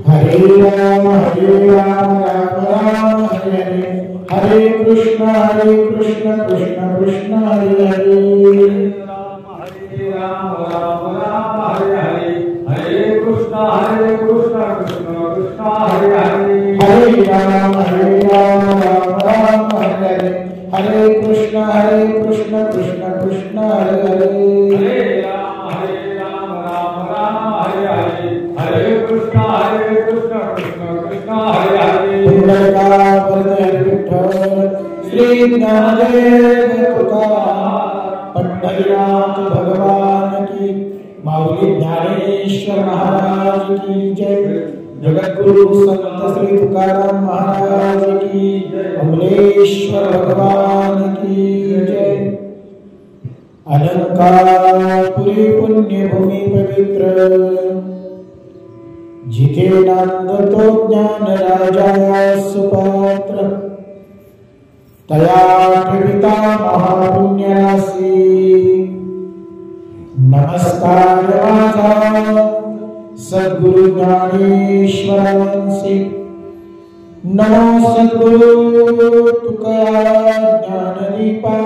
हरे राम राम राम हरे हरे, हरे कृष्ण कृष्ण कृष्ण हरे हरे। राम राम हरे हरे, हरे कृष्ण कृष्ण कृष्ण हरे हरे। हरे राम राम राम हरे हरे, हरे कृष्ण कृष्ण कृष्ण हरे हरे। हरे राम राम हरे हरे, हरे कृष्ण कृष्ण कृष्ण हरे हरे। श्री ज्ञानदेव तुकाराम पंढरीनाथ भगवान की, माऊली ज्ञानेश्वर महाराज की जय। जगद्गुरु संत श्री तुकाराम महाराज की, अमलेश्वर भगवान की जय। अलंकारपुरी पुण्यभूमि पवित्र, जिथे नांदतो ज्ञान राजा सुपात्र, तया ठेविता महापुण्यासी। नमस्कार माझा सद्गुरु ज्ञानेश्वरांसी, नमो सद्गुरु तुकाराम ज्ञानदीपा,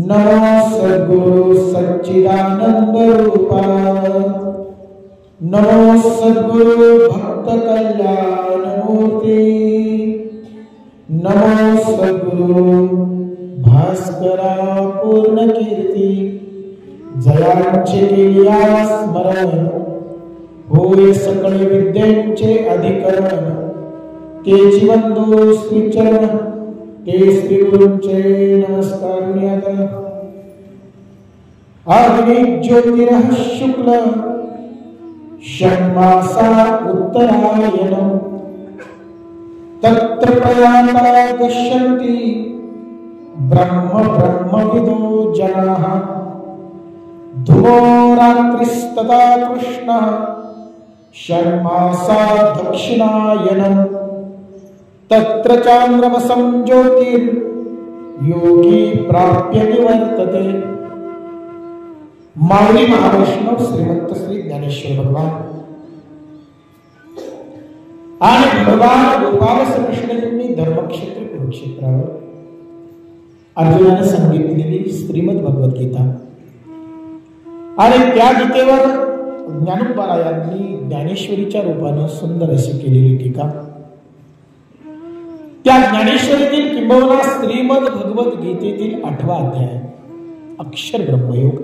नमो सद्गुरु सच्चिदानंद रूपा, नमो सद्गुरु भक्त कल्याण मूर्ति, नमो सद्गुरु भास्करा पूर्ण कीर्ती। जयांचे केलिया स्मरण, होय सकळ विद्यांचे अधिकरण। ते जीवंदो श्रीचरण, ते श्री गुरूंचे नमस्कार न्याद। अग्नि ज्योतिरः शुक्ल, षण्मासा उत्तरायणम्, तत्र प्रयाता गच्छन्ति ब्रह्मविदो जनाः। धुमो रात्रिस्तथा कृष्णः, षण्मासा दक्षिणायनम्, तत्र चान्द्रमसं ज्योतिर्योगी प्राप्य निवर्तते। माऊली महावैष्णव श्रीमंत श्री ज्ञानेश्वर भगवान आणि भगवान गोपाल श्रीकृष्णांनी धर्मक्षेत्र कुरुक्षेत्रावर अर्जुनाने सांगितलेली श्रीमद भगवद्गीता आणि त्या गीतेवर ज्ञानोबा यांनी ज्ञानेश्वरीच्या रूपाने सुंदर अशी केलेली टीका। त्या ज्ञानेश्वरीतील किंबहुना श्रीमद भगवद्गीतेतील 8वा अध्याय अक्षर ब्रह्मयोग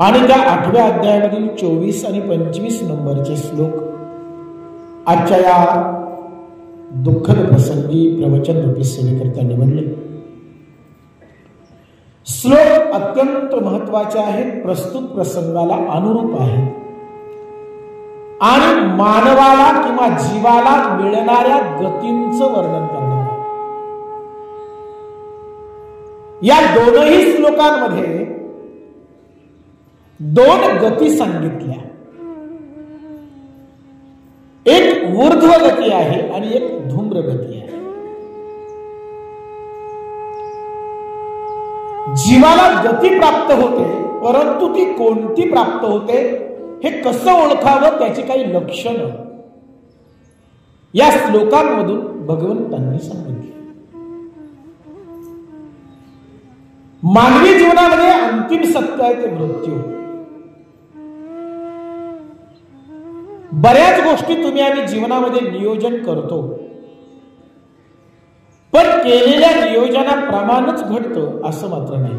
आणि त्या 8व्या अध्यायामधील 24 आणि 25 नंबरचे श्लोक आजच्या या दुःखद प्रसंगी प्रवचन रूपी सेवेकरता निवडले। श्लोक अत्यंत महत्वाचे आहेत, प्रस्तुत प्रसंगाला अनुरूप आहेत आणि मानवाला किंवा जीवाला मिळणाऱ्या गतींचं वर्णन करणार आहे। या दोनही श्लोकांमध्ये 2 गती सांगितल्या, एक ऊर्ध्व गती आहे आणि एक धूम्र गती आहे। जीवाला गती प्राप्त होते, परंतु ती कोणती प्राप्त होते हे कसं ओळखावं त्याची काही लक्षणं या श्लोकांमधून भगवंतांनी सांगितली। मानवी जीवनामध्ये अंतिम सत्य आहे ते मृत्यू। बऱ्याच गोष्टी तुम्ही आम्ही जीवनामध्ये नियोजन करतो, पण केलेल्या नियोजनाप्रमाणेच घडतं असं मात्र नाही।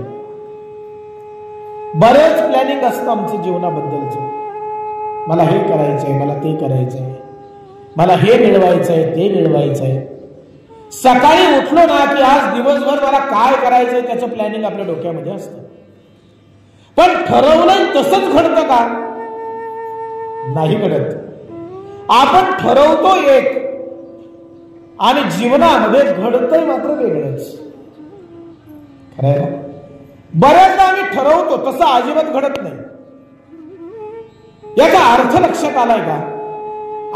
बरेच प्लॅनिंग असतं आमचं जीवनाबद्दलचं, मला हे करायचंय, मला ते करायचंय, मला हे मिळवायचंय, ते मिळवायचंय। सकाळी उठलो ना की आज दिवसभर मला काय करायचंय त्याचं प्लॅनिंग आपल्या डोक्यामध्ये असतं, पण ठरवलं तसंच घडतं का? नाही घडत। आपण ठरवतो एक आणि जीवनामध्ये घडतंय मात्र वेगळंच। खरंय ना? बऱ्याचदा आम्ही ठरवतो तसं अजिबात घडत नाही। याचा अर्थ लक्षात आलाय का?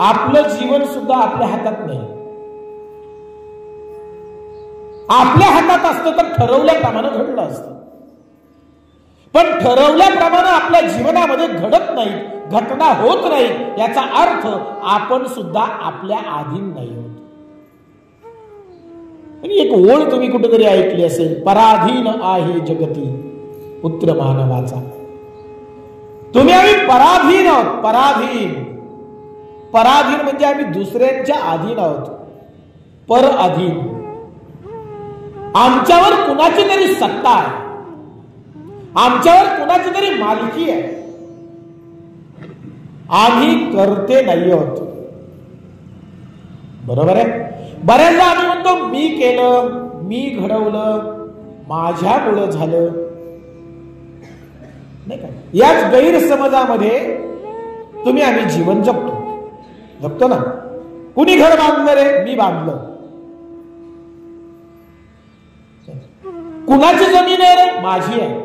आपलं जीवन सुद्धा आपल्या हातात नाही। आपल्या हातात असतं तर ठरवल्याप्रमाणे घडलं असतं, पण ठरवल्याप्रमाणे आपल्या जीवनामध्ये घडत नाही, घटना होत नाही, याचा अर्थ आपण सुद्धा आपल्या अधीन नाही होत. आणि एक ओळ तुम्ही कुठेतरी ऐकली असेल, पराधीन आहे जगती पुत्र मानवाचा. तुम्ही आम्ही पराधीन आहोत. पराधीन म्हणजे आम्ही दुसऱ्यांच्या अधीन आहोत, पर अधीन. आमच्यावर कुणाची तरी सत्ता आहे, आमच्यावर कुणाची तरी मालकी आहे, आम्ही करते नाही आहोत. बरोबर आहे. बऱ्याचदा आम्ही म्हणतो मी केलं, मी घडवलं, माझ्यामुळं झालं, नाही का. याच गैरसमजामध्ये तुम्ही आम्ही जीवन जगतो ना. कुणी घर बांधलं रे? मी बांधलं. कुणाची जमीन आहे रे? माझी आहे.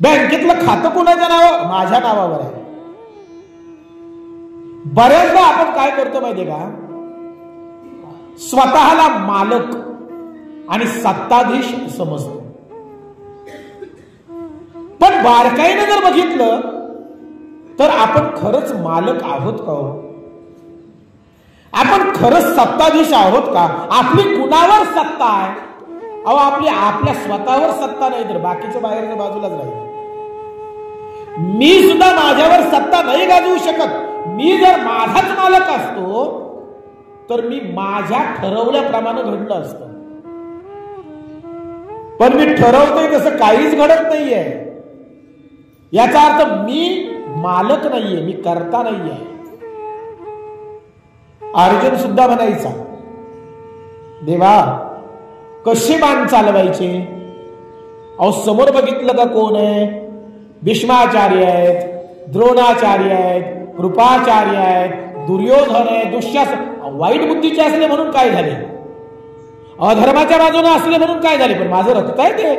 बँकेतलं खातं कुणाच्या नावावर? माझ्या नावावर आहे. बऱ्याचदा आपण काय करतो माहितीये का, स्वतःला मालक आणि सत्ताधीश समजतो. पण बारकाईने जर बघितलं तर आपण खरंच मालक आहोत का हो? आपण खरंच सत्ताधीश आहोत का? आपली कुणावर सत्ता आहे? अहो, आपल्या स्वतःवर सत्ता नाही तर बाकीच्या बाहेरच्या बाजूलाच राहील. मी सुद्धा माझ्यावर सत्ता नाही गाजवू शकत. मी जर माझाच मालक असतो तर मी माझ्या ठरवल्याप्रमाणे घडलं असतं. पण मी ठरवतोय तसं काहीच घडत नाहीये. याचा अर्थ मी मालक नाहीये, मी करता नाहीये. अर्जुन सुद्धा म्हणायचा, देवा कसे बाण चालवायचे? अहो, समोर बघितलं का कोण आहे? भीष्माचार्य आहेत, द्रोणाचार्य आहेत, कृपाचार्य आहेत, दुर्योधन आहे, दुःशासन. वाईट बुद्धीचे असले म्हणून काय झाले? अधर्माच्या बाजूने असले म्हणून काय झाले? पण माझं रक्त आहे ते.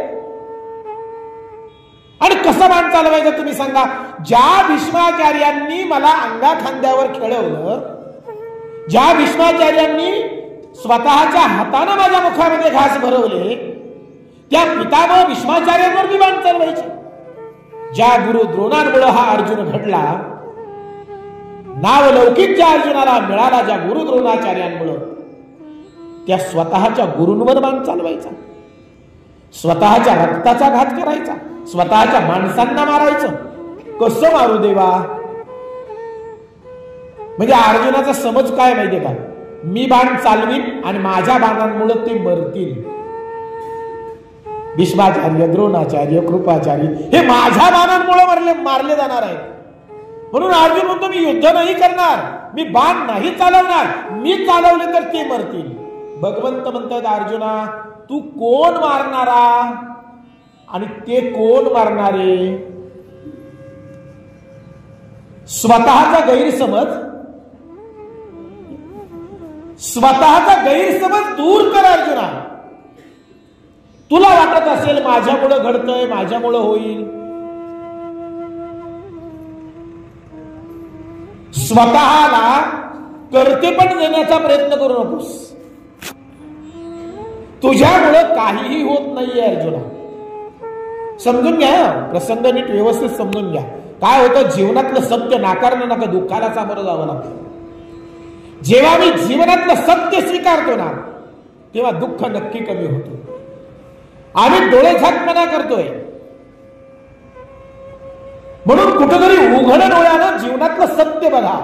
आणि कसं बाण चालवायचं तुम्ही सांगा? ज्या भीष्माचार्यांनी मला अंगा खांद्यावर खेळवलं, ज्या भीष्माचार्यांनी स्वतःच्या हाताने माझ्या मुखामध्ये घास भरवले, त्या पितामह भीष्माचार्यांवर मी बाण चालवायचे. ज्या गुरु द्रोणांमुळे हा अर्जुन घडला, नावलौकिक ज्या अर्जुनाला मिळाला ज्या गुरु द्रोणाचार्यांमुळे, त्या स्वतःच्या गुरूंवर बाण चालवायचा, स्वतःच्या रक्ताचा घात करायचा, स्वतःच्या माणसांना मारायचं. कसं मारू देवा? म्हणजे अर्जुनाचा समज काय माहितीये का? मी बाण चालवीन आणि माझ्या बाणांमुळे ते मरतील. भीष्माचार्य, द्रोणाचार्य, कृपाचार्य हे माझ्या बाणांमुळे मारले जाणार आहेत. म्हणून अर्जुन म्हणतो मी युद्ध नाही करणार, मी बाण नाही चालवणार, मी चालवले तर ते मरतील. भगवंत म्हणतात अर्जुना, तू कोण मारणारा आणि ते कोण मारणारे? स्वतःचा गैरसमज दूर कर अर्जुना. तुला वाटत असेल माझ्यामुळे घडतंय, माझ्यामुळे होईल. स्वतःला कर्तेपण देण्याचा प्रयत्न करू नकोस. तुझ्यामुळे काहीही होत नाहीये अर्जुना. समजून घ्या, प्रसंग नीट व्यवस्थित समजून घ्या. काय होतं, जीवनातलं सत्य नाकारणं नका, दुःखाला सामोरं जावं लागतं. जेव्हा मी जीवनातलं सत्य स्वीकारतो ना, तेव्हा दुःख नक्की कमी होतं. आम्ही डोळेझाकपणा करतोय. म्हणून कुठेतरी उघड डोळ्यानं जीवनातलं सत्य बघा.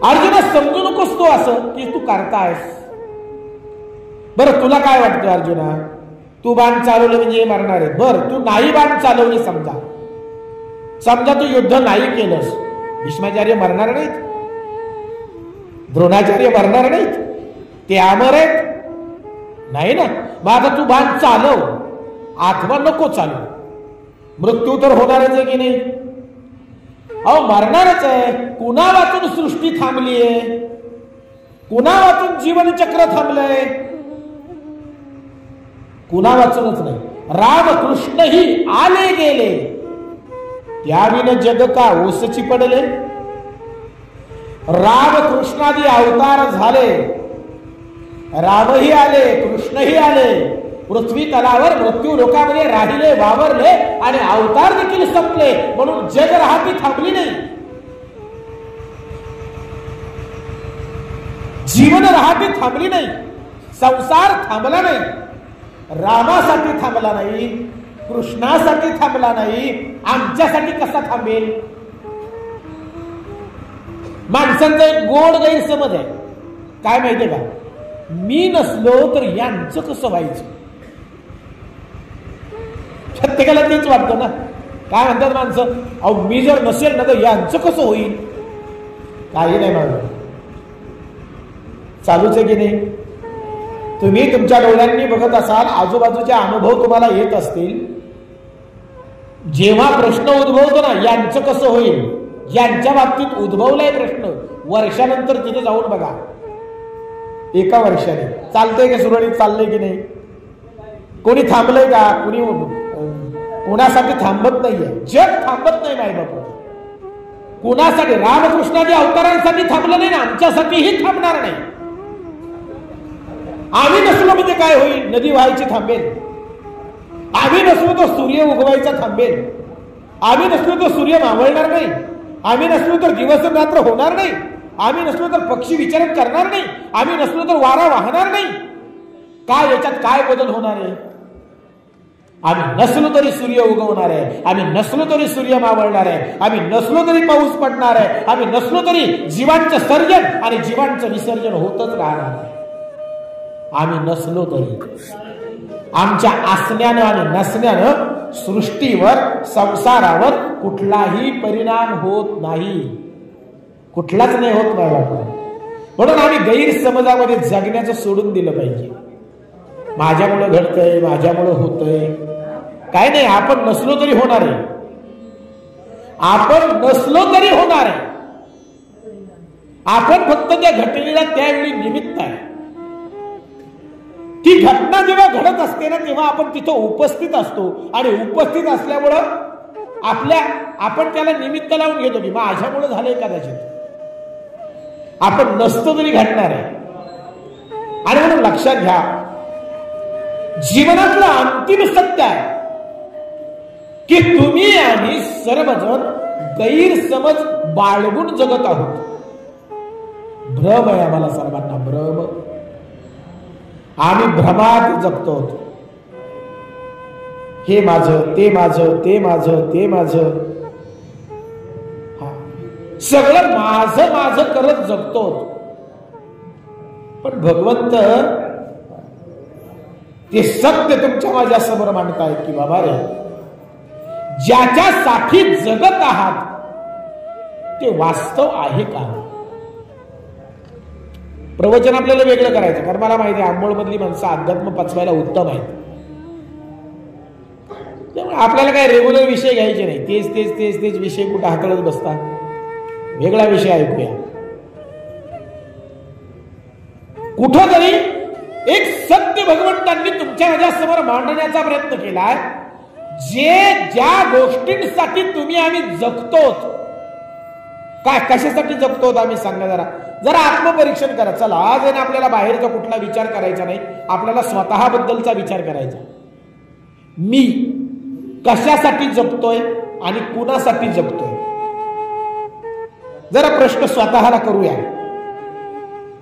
अर्जुना, समजू नकोस तो असं की तू करतायस. बरं, तुला काय वाटतं अर्जुना? तू बाण चालवले म्हणजे मरणार आहे. बरं, तू नाही बाण चालवली समजा तू युद्ध नाही केलंस, भीष्माचार्य मरणार नाहीत, द्रोणाचार्य मरणार नाहीत, ते अमर आहेत नाही ना. मग आता तू बाण चालव अथवा नको चालव, मृत्यू तर होणारच आहे की नाही? अहो, मरणारच आहे. कुणा वाचून सृष्टी थांबलीये? कुणा वाचून जीवनचक्र थांबलंय? कुणा वाचूनच नाही. रामकृष्णही आले गेले, त्याविन जग का ओसची पडले. रामकृष्णादी अवतार झाले, रामही आले, कृष्णही आले, पृथ्वी तलावर मृत्यू लोकामध्ये राहिले, वावरले आणि अवतार देखील संपले, म्हणून जग राहती थांबली नाही, जीवन राहती थांबली नाही, संसार थांबला नाही, रामासाठी थांबला नाही, कृष्णासाठी थांबला नाही, आमच्यासाठी कसा थांबेल? माणसांचा एक गोड गैरसमज आहे, काय माहितीये का? मी नसलो तर यांचं कसं व्हायचं? प्रत्येकाला तेच वाटतं ना. काय म्हणतात माणसं, अहो मी जर नसेल ना तर यांचं कसं होईल? काही नाही माझं चालूच आहे की नाही? तुम्ही तुमच्या डोळ्यांनी बघत असाल, आजूबाजूचे अनुभव तुम्हाला येत असतील. जेव्हा प्रश्न उद्भवतो ना, यांचं कसं होईल, ज्यांच्या बाबतीत उद्भवलाय प्रश्न, वर्षानंतर तिथे जाऊन बघा, एका वर्षाने चालतंय की सुरळीत चाललंय की नाही, कोणी थांबलंय का, कोणी कोणासाठी थांबत नाहीये. जग थांबत नाही माय बाप. कोणासाठी? रामकृष्णाच्या अवतारांसाठी थांबलं नाही ना, आमच्यासाठीही थांबणार नाही. आम्ही नसलो म्हणजे काय होईल? नदी व्हायची थांबेल. आम्ही नसलो तर सूर्य उगवायचा थांबेल. आम्ही नसलो तर सूर्य मावळणार नाही. आम्ही नसलो तर दिवस रात्र होणार नाही. आम्ही नसलो तर पक्षी विचरण करणार नाही. आम्ही नसलो तर वारा वाहणार नाही. काय याच्यात काय बदल होणार आहे? आम्ही नसलो तरी सूर्य उगवणार आहे. आम्ही नसलो तरी सूर्य मावळणार आहे. आम्ही नसलो तरी पाऊस पडणार आहे. आम्ही नसलो तरी जीवांचं सर्जन आणि जीवांचं विसर्जन होतच राहणार आहे. आम्ही नसलो तरी आमच्या असण्यानं आणि नसण्यानं सृष्टीवर, संसारावर कुठलाही परिणाम होत नाही, कुठलाच नाही होत नाही. म्हणून आम्ही गैरसमजामध्ये जगण्याचं सोडून दिलं पाहिजे. माझ्यामुळे घडतंय, माझ्यामुळे होतंय, काय नाही. आपण नसलो तरी होणार आहे. आपण नसलो तरी होणार आहे. आपण फक्त त्या घटनेला त्यावेळी निमित्त आहे. ती घटना जेव्हा घडत असते ना, तेव्हा आपण तिथं उपस्थित असतो आणि उपस्थित असल्यामुळं आपण त्याला निमित्त लावून घेतो की माझ्यामुळे झालंय कदाचित. आपण नसतो तरी घडणार आहे. आणि म्हणून लक्षात घ्या, जीवनातलं अंतिम सत्य आहे की तुम्ही आणि सर्वजण गैरसमज बाळगून जगत आहोत. भ्रम आहे आम्हाला सर्वांना, भ्रम. आम्ही भ्रमात जगतो. हे माझं, ते माझं, ते माझं, ते माझं, सगळं माझं माझं करत जगतो. पण भगवंत ते सत्य तुमच्या माझ्या समोर मांडतायत की बाबा रे, ज्याच्यासाठी जगत आहात ते वास्तव आहे का? प्रवचन आपल्याला वेगळं करायचं, कारण मला माहिती आहे आंबोळ मधली माणसं अध्यात्म पचवायला उत्तम आहेत. त्यामुळे आपल्याला काय रेग्युलर विषय घ्यायचे नाही. तेच तेच तेच तेच विषय कुठे हाताळत बसता. वेगळा विषय ऐकूया. कुठंतरी एक सत्य भगवंतांनी तुमच्या माझ्यासमोर मांडण्याचा प्रयत्न केलाय. ज्या गोष्टींसाठी तुम्ही आम्ही जगतो, काय कशासाठी जगतो आम्ही सांगा जरा आत्मपरीक्षण करा. चला, आज आहे ना आपल्याला बाहेरचा कुठला विचार करायचा नाही, आपल्याला स्वतःबद्दलचा विचार करायचा. मी कशासाठी जगतोय आणि कुणासाठी जगतोय? जरा प्रश्न स्वतःला करूया.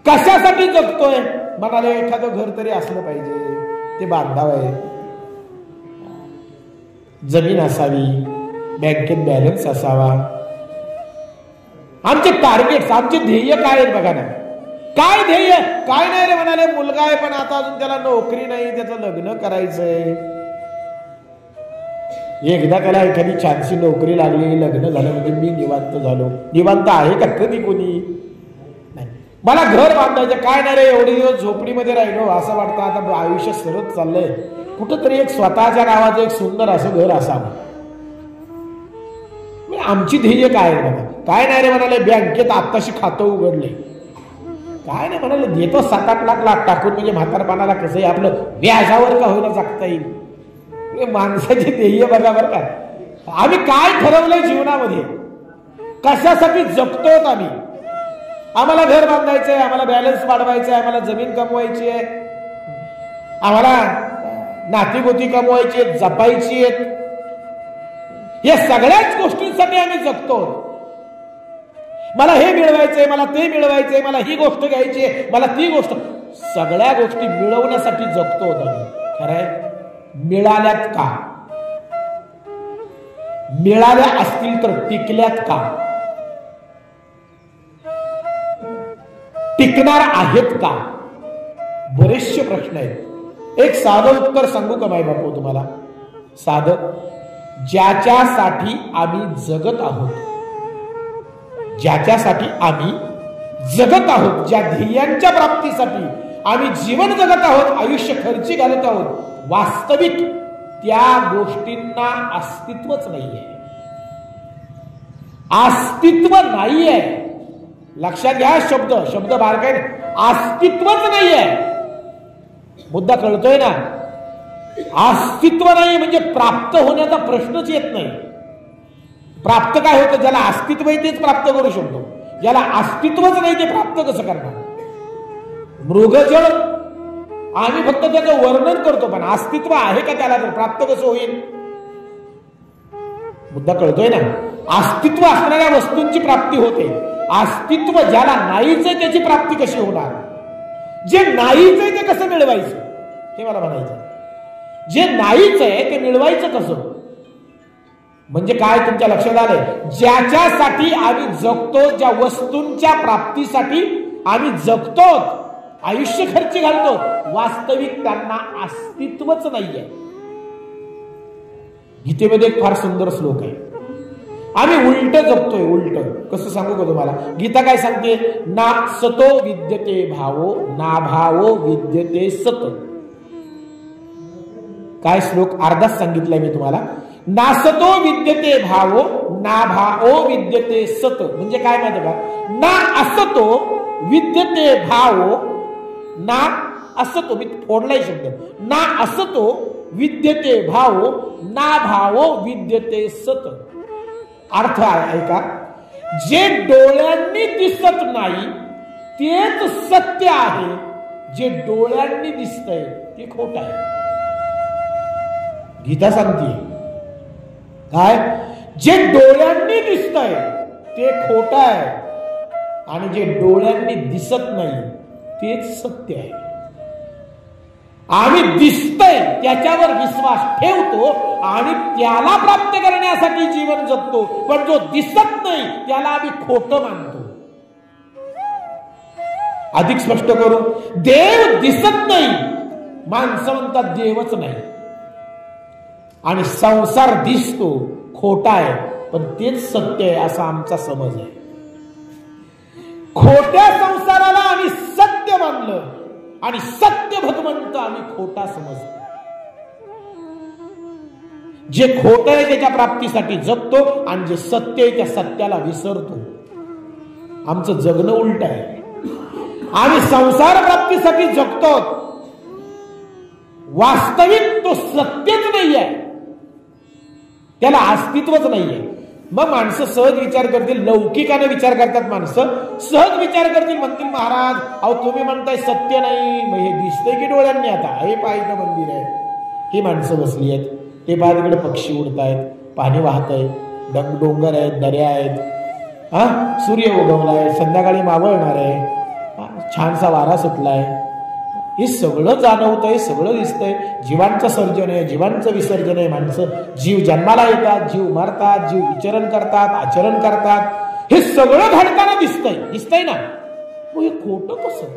कशासाठी जगतोय? म्हणाले एखादं घर तरी असलं पाहिजे, ते बांधावं, जमीन असावी, बँकेत बॅलन्स असावा. आमचे टार्गेट, आमचे ध्येय काय आहेत बघा ना. काय ध्येय? काय नाही रे, म्हणाले मुलगा आहे पण आता अजून त्याला नोकरी नाही, त्याचं लग्न करायचंय. एकदा त्याला एखादी छानशी नोकरी लागली, लग्न झालं म्हणजे मी निवांत झालो. निवांत आहे का कधी कोणी? नाही. मला घर बांधायचं. काय नाही रे, एवढे दिवस झोपडीमध्ये राहिलो, असं वाटतं आता आयुष्य सरळ चाललंय, कुठंतरी एक स्वतःच्या नावाचं एक सुंदर असं घर असावं. आमची ध्येय काय आहे बघा. काय नाही रे म्हणाले, बँकेत आत्ताशी खातं उघडले. काय नाही म्हणाले, देतो 7-8 लाख टाकून, म्हणजे म्हातारपणाला कसंही आपलं व्याजावर का होईना जगता येईल. माणसाचे ध्येय बघा बरं का. आम्ही काय ठरवलंय जीवनामध्ये, कशासाठी जगतोत आम्ही? आम्हाला घर बांधायचंय, आम्हाला बॅलन्स वाढवायचंय, आम्हाला जमीन कमवायची आहे, आम्हाला नातीगोती कमवायची आहेत, जपायची आहेत. या सगळ्याच गोष्टींसाठी आम्ही जगतो. मला हे मिळवायचंय, मला ते मिळवायचंय, मला ही गोष्ट घ्यायची आहे, मला ती गोष्ट, सगळ्या गोष्टी मिळवण्यासाठी जगतो होता. खरंय, मिळाल्यात का? मिळाल्या असतील तर टिकल्यात का? टिकणार आहेत का? बरेचसे प्रश्न आहेत. एक साधं उत्तर सांगू का माई बापू तुम्हाला? साधं, ज्याच्यासाठी आम्ही जगत आहोत, ज्याच्यासाठी आम्ही जगत आहोत, ज्या ध्येयांच्या प्राप्तीसाठी आम्ही जीवन जगत आहोत, आयुष्य खर्ची घालत आहोत, वास्तविक त्या गोष्टींना अस्तित्वच नाहीये. अस्तित्व नाहीये. लक्षात घ्या, शब्द बारकाईने, अस्तित्वच नाहीये. मुद्दा कळतोय ना? अस्तित्व नाही म्हणजे प्राप्त होण्याचा प्रश्नच येत नाही. प्राप्त काय होतं? ज्याला अस्तित्व आहे तेच प्राप्त करू शकतो. ज्याला अस्तित्वच नाही ते प्राप्त कसं करणार? मृगजळ आम्ही फक्त त्याचं वर्णन करतो, पण अस्तित्व आहे का त्याला? तर प्राप्त कसं होईल? मुद्दा कळतोय ना? अस्तित्व असणाऱ्या वस्तूंची प्राप्ती होते. अस्तित्व ज्याला नाहीच आहे त्याची प्राप्ती कशी होणार? जे नाहीच आहे ते कसं मिळवायचं हे मला म्हणायचं. जे नाहीच आहे ते मिळवायचं कसं? म्हणजे काय तुमच्या लक्षात आलंय? ज्याच्यासाठी आम्ही जगतो, ज्या वस्तूंच्या प्राप्तीसाठी आम्ही जगतो, आयुष्य खर्ची घालतो, वास्तविक त्यांना अस्तित्वच नाहीये. गीतेमध्ये एक फार सुंदर श्लोक आहे. आम्ही उलट जगतोय. उलट कसं सांगू का तुम्हाला? गीता काय सांगते? ना सतो विद्यते भावो, ना भावो विद्यते सत. काय श्लोक? अर्धाच सांगितलंय मी तुम्हाला. नासतो विद्यते भावो, ना भावो विद्यते सत. म्हणजे काय माहिती का? ना असतो विद्यते भावो, ना असतो, मी फोडलाय शब्द, ना असतो विद्यते भावो, ना भावो विद्यते सत. अर्थ आहे का? जे डोळ्यांनी दिसत नाही तेच सत्य आहे, जे डोळ्यांनी दिसतंय ते खोट आहे. गीता सांगते काय? जे डोळ्यांनी दिसतंय ते खोट आहे आणि जे डोळ्यांनी दिसत नाही तेच सत्य आहे. आम्ही दिसतंय त्याच्यावर विश्वास ठेवतो आणि त्याला प्राप्त करण्यासाठी जीवन जगतो, पण जो दिसत नाही त्याला आम्ही खोटं मानतो. अधिक स्पष्ट करू, देव दिसत नाही, माणसं म्हणतात देवच नाही. आणि संसार दिसतो, खोटा आहे, पण तेच सत्य आहे असा आमचा समज आहे. खोट्या संसाराला आम्ही सत्य मानलं आणि सत्य भगवंत आम्ही खोटा समजतो. जे खोट आहे त्याच्या प्राप्तीसाठी जगतो आणि जे सत्य आहे त्या सत्याला विसरतो. आमचं जगणं उलट आहे. आम्ही संसार प्राप्तीसाठी जगतो, वास्तविक तो सत्यच नाहीये, त्याला अस्तित्वच नाहीये. मग माणसं सहज विचार करतील, लौकिकाने विचार करतात माणसं, सहज विचार करतील, म्हणतील महाराज अहो तुम्ही म्हणताय सत्य नाही, मग हे दिसतंय की डोळ्यांनी? आता हे पाहिलं मंदिर आहे, ही माणसं बसली आहेत, ते पाय तिकडे पक्षी उडतायत, पाणी वाहतंय, डोंगर आहेत, दर्या आहेत, सूर्य उगवलाय, संध्याकाळी मावळणार आहे, छानसा वारा सुटलाय, हे सगळं जाणवतंय, सगळं दिसतंय. जीवांचं सर्जन आहे, जीवांचं विसर्जन आहे. माणसं जीव जन्माला येतात, जीव मरतात, जीव विचरण करतात, आचरण करतात, हे सगळं घडताना दिसतंय ना. मग हे खोटं कसं?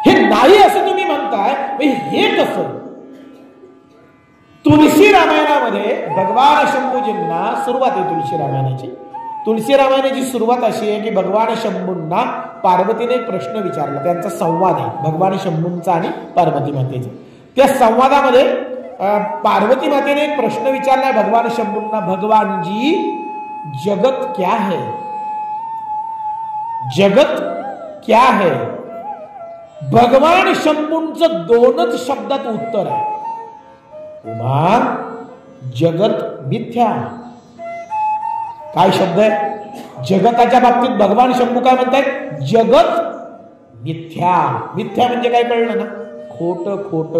हे नाही असं तुम्ही म्हणताय, हे कसं? तुलसी रामायणामध्ये भगवान शंभूजींना सुरुवात आहे. तुलसी रामायणाची सुरुवात अशी आहे की भगवान शंभूंना पार्वतीने एक प्रश्न विचारला. त्यांचा संवाद आहे भगवान शंभूंचा आणि पार्वती मातेचा. त्या संवादामध्ये पार्वती मातेने एक प्रश्न विचारलाय भगवान शंभूंना, भगवान जी जगत क्या है? जगत क्या है? भगवान शंभूंचं दोनच शब्दात उत्तर आहे, उमा जगत मिथ्या. काय शब्द आहे? जगताच्या बाबतीत भगवान शंभू काय म्हणतात? जगत मिथ्या. मिथ्या म्हणजे काय कळलं ना? खोट खोट.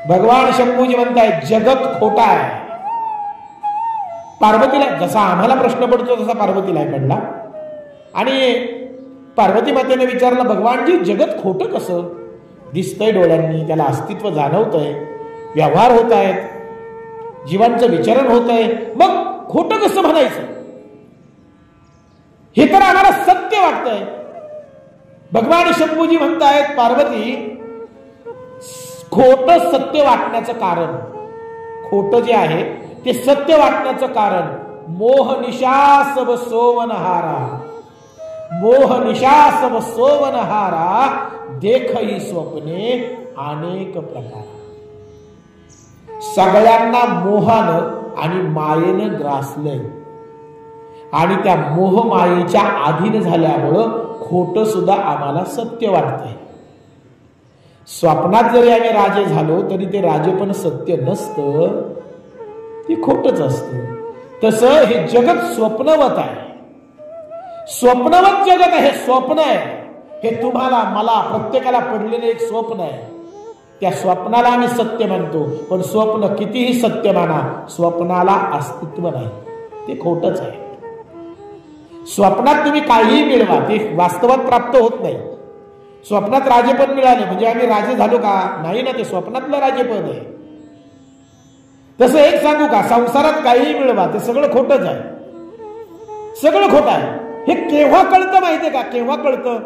भगवान शंभूजी म्हणतायत जगत खोटा आहे. पार्वतीला जसा आम्हाला प्रश्न पडतो तसा पार्वतीलाही पडला. आणि पार्वती मातेने विचारलं, भगवानजी जगत खोटं कसं? दिसतंय डोळ्यांनी, त्याला अस्तित्व जाणवतंय, व्यवहार होत आहेत, जीवांचं विचरण होत आहे, मग खोटं कसं म्हणायचं? हे तर आम्हाला सत्य वाटतंय. भगवान शंभूजी म्हणतायत, पार्वती खोट सत्य वाटण्याचं कारण, खोट जे आहे ते सत्य वाटण्याचं कारण मोहनिशा सब सोवनहारा, मोहनिशा सब सोवनहारा देखई स्वप्ने अनेक प्रकार. सगळ्यांना मोहानं आणि मायेनं ग्रासलंय आणि त्या मोह मायेच्या अधीन झाल्यामुळं खोट सुद्धा आम्हाला सत्य वाटतंय. स्वप्नात जरी आम्ही राजे झालो तरी ते राजे पण सत्य नसतं, ते खोटच असतं. तसं हे जगत स्वप्नवत आहे, स्वप्नवत जगत आहे. स्वप्न आहे हे तुम्हाला मला प्रत्येकाला पडलेलं एक स्वप्न आहे. त्या स्वप्नाला आम्ही सत्य म्हणतो, पण स्वप्न कितीही सत्य माना, स्वप्नाला अस्तित्व नाही, ते खोटच आहे. स्वप्नात तुम्ही काहीही मिळवा, ते वास्तवात प्राप्त होत नाही. स्वप्नात राजेपद मिळाले म्हणजे आम्ही राजे झालो का? नाही ना, ते स्वप्नातलं राजेपद आहे. तसं एक सांगू का, संसारात काहीही मिळवा ते सगळं खोटच आहे, सगळं खोटं आहे. हे केव्हा कळतं माहितीये का? केव्हा कळतं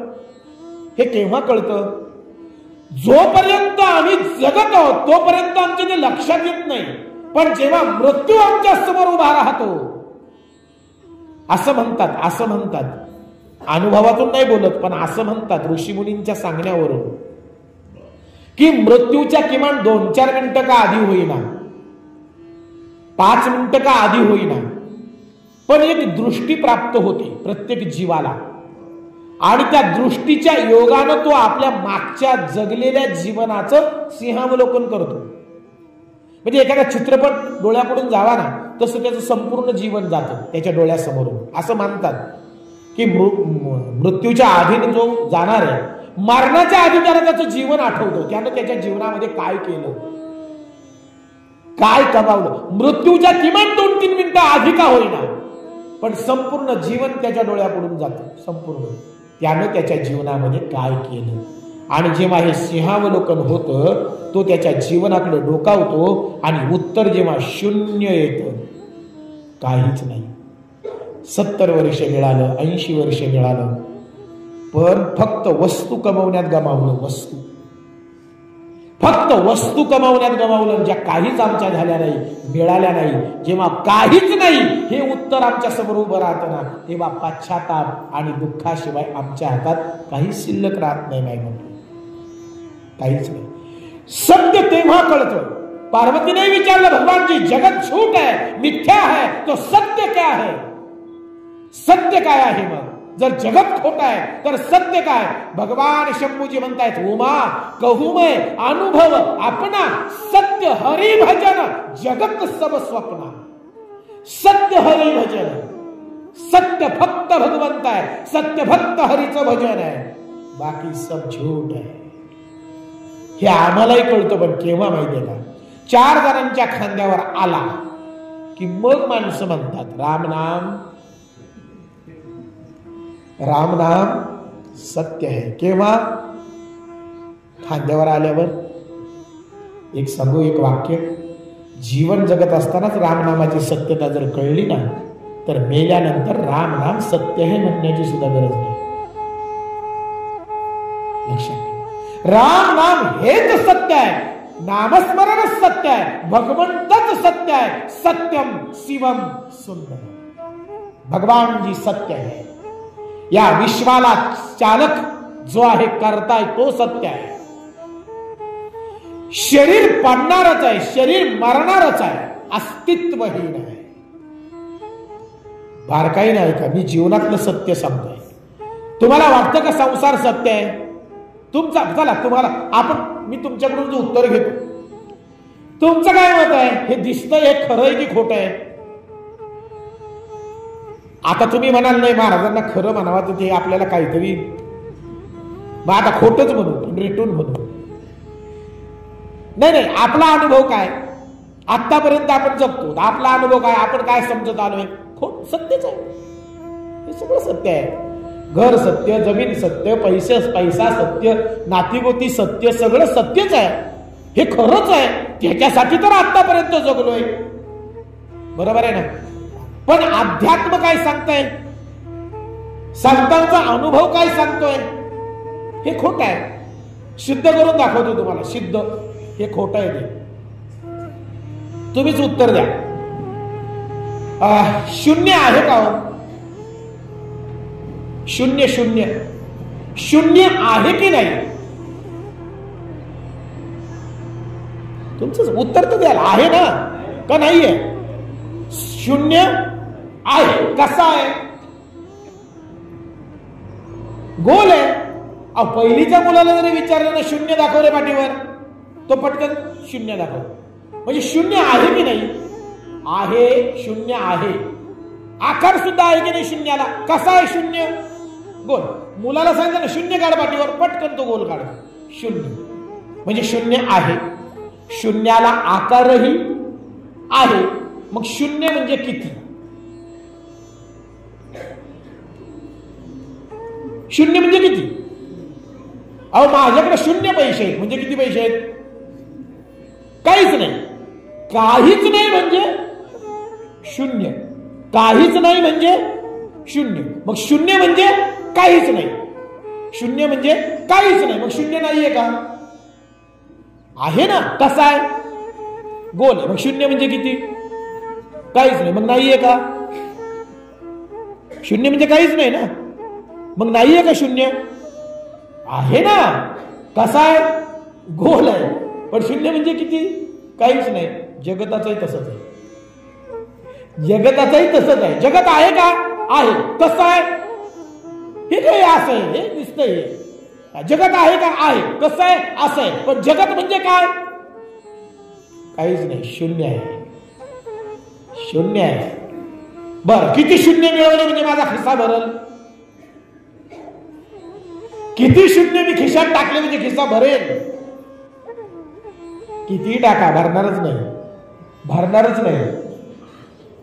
हे? केव्हा कळतं? जोपर्यंत आम्ही जगत आहोत तोपर्यंत आमच्या ते लक्षात येत नाही, पण जेव्हा मृत्यू आमच्या समोर उभा राहतो, असं म्हणतात, असं म्हणतात, अनुभवातून नाही बोलत पण असं म्हणतात ऋषीमुनींच्या सांगण्यावरून, की मृत्यूच्या किमान 2-4 मिनिटं का आधी होईना, 5 मिनिटं का आधी होईना, पण एक दृष्टी प्राप्त होते प्रत्येक जीवाला. आणि त्या दृष्टीच्या योगानं तो आपल्या मागच्या जगलेल्या जीवनाचं सिंहावलोकन करतो. म्हणजे एखादा चित्रपट डोळ्याकडून जावा ना, तसं त्याचं संपूर्ण जीवन जातं त्याच्या डोळ्यासमोरून. असं मानतात की मृत्यूच्या आधीन जो जाणार आहे, मरणाच्या आधी त्याला त्याचं जीवन आठवतं, त्यानं त्याच्या जीवनामध्ये काय केलं, काय कमावलं. मृत्यूच्या किमान 2-3 मिनिटं आधी का होईना, पण संपूर्ण जीवन त्याच्या डोळ्याकडून जातं, संपूर्ण त्यानं त्याच्या जीवनामध्ये काय केलं. आणि जेव्हा हे सिंहावलोकन होतं, तो त्याच्या जीवनाकडे डोकावतो आणि उत्तर जेव्हा 0 येतं, काहीच नाही. 70 वर्ष मिळालं, 80 वर्ष मिळालं, पण फक्त वस्तू कमवण्यात गमावलं. वस्तू, फक्त वस्तू कमावण्यात गमावलं, ज्या काहीच आमच्या झाल्या नाही, मिळाल्या नाही. जेव्हा काहीच नाही हे उत्तर आमच्या समोर उभं राहतं ना, तेव्हा पश्चाताप आणि दुःखाशिवाय आमच्या हातात काही शिल्लक राहत नाही. नाही म्हणतो काहीच नाही. सत्य तेव्हा कळतं. पार्वतीने विचारलं, भगवानजी जगत झूठ है, मिथ्या है, तो सत्य क्या है? सत्य काय आहे? मग जर जगत खोटा आहे तर सत्य काय? भगवान शंभूजी म्हणतायत, उमा कहू मैं अनुभव अपना, सत्य हरिभजन जगत सब स्वप्न. सत्य हरिभजन, सत्य फक्त भगवंत आहे, सत्य फक्त हरीचं भजन आहे, बाकी सब झूठ आहे. हे आम्हालाही कळतं, पण केव्हा माहितीये का? 4 जणांच्या खांद्यावर आला की मग माणसं म्हणतात राम नाम, राम नाम सत्य है. केव्हा? खांद्यावर आल्यावर. एक सांगू, एक वाक्य, जीवन जगत असतानाच रामनामाची सत्यता जर कळली ना, तर मेल्यानंतर राम नाम सत्य है म्हणण्याची सुद्धा गरज नाही. लक्षात ठेवा, राम नाम हेच सत्य आहे, नामस्मरणच सत्य आहे, भगवंतच सत्य आहे. सत्यम शिवम सुंदर, भगवान जी सत्य आहे. या विश्वाला चालक जो आहे, करताय तो सत्य आहे. शरीर पडणारच आहे, शरीर मरणारच आहे, अस्तित्वहीन आहे. बारकाई नाही का? मी जीवनातलं सत्य सांगतोय. तुम्हाला वाटतं का संसार सत्य आहे? तुमचा चला, तुम्हाला मी तुमच्याकडून जो उत्तर घेतो, तुमचं काय मत आहे? हे दिसतंय हे खरं आहे की खोटं आहे? आता तुम्ही म्हणाल नाही, महाराजांना खरं म्हणावं तर ते आपल्याला काहीतरी, मग आता खोटच म्हणू, रेटून म्हणू. नाही नाही, आपला अनुभव काय, आतापर्यंत आपण जगतो, आपला अनुभव काय, आपण काय समजत आलोय, खोट सत्यच आहे, हे सगळं सत्य आहे. घर सत्य, जमीन सत्य, पैसा सत्य, नातीगोती सत्य, सगळं सत्यच आहे, हे खरंच आहे. त्याच्यासाठी तर आतापर्यंत जगलोय, बरोबर आहे ना. पण अध्यात्म काय सांगताय, संतांचा अनुभव काय सांगतोय, हे खोट आहे. सिद्ध करून दाखवतो तुम्हाला, सिद्ध, हे खोट आहे ते. तुम्हीच उत्तर द्या. शून्य आहे का हो? शून्य शून्य शून्य आहे की नाही? तुमचं उत्तर तर द्याल, आहे ना का नाहीये? शून्य आहे. कसा आहे? गोल आहे. पहिलीच्या मुलाला जरी विचारलं ना, शून्य दाखव रे पाठीवर, तो पटकन शून्य दाखव. म्हणजे शून्य आहे की नाही? आहे, शून्य आहे. आकार सुद्धा आहे की नाही शून्याला? कसा आहे शून्य? गोल. मुलाला सांगितलं ना शून्य काढ पाठीवर, पटकन तो गोल काढ. शून्य म्हणजे शून्य आहे. शून्याला आकारही आहे. मग शून्य म्हणजे किती? शून्य म्हणजे किती? अहो माझ्याकडे शून्य पैसे आहेत म्हणजे किती पैसे आहेत? काहीच नाही. काहीच नाही म्हणजे शून्य. काहीच नाही म्हणजे शून्य. मग शून्य म्हणजे काहीच नाही. शून्य म्हणजे काहीच नाही. मग शून्य नाहीये का? आहे ना. कसा आहे? गोल आहे. मग शून्य म्हणजे किती? काहीच नाही. मग नाहीये का? शून्य म्हणजे काहीच नाही ना. मग नाहीये का शून्य? आहे ना. कसा आहे? गोल आहे. पण शून्य म्हणजे किती? काहीच नाही. जगताचंही तसंच आहे. जगताचंही तसंच आहे. जगत आहे का? आहे. कसं आहे? हे काय असं आहे, हे दिसतंय. हे जगत आहे का? आहे. कसं आहे? असं आहे. पण जगत म्हणजे काय? काहीच नाही. शून्य आहे. शून्य आहे. बर, किती शून्य मिळवले म्हणजे माझा खिस्सा भरल? किती शून्य मी खिशात टाकले म्हणजे खिस्सा भरेल? किती टाका, भरणारच नाही. भरणारच नाही.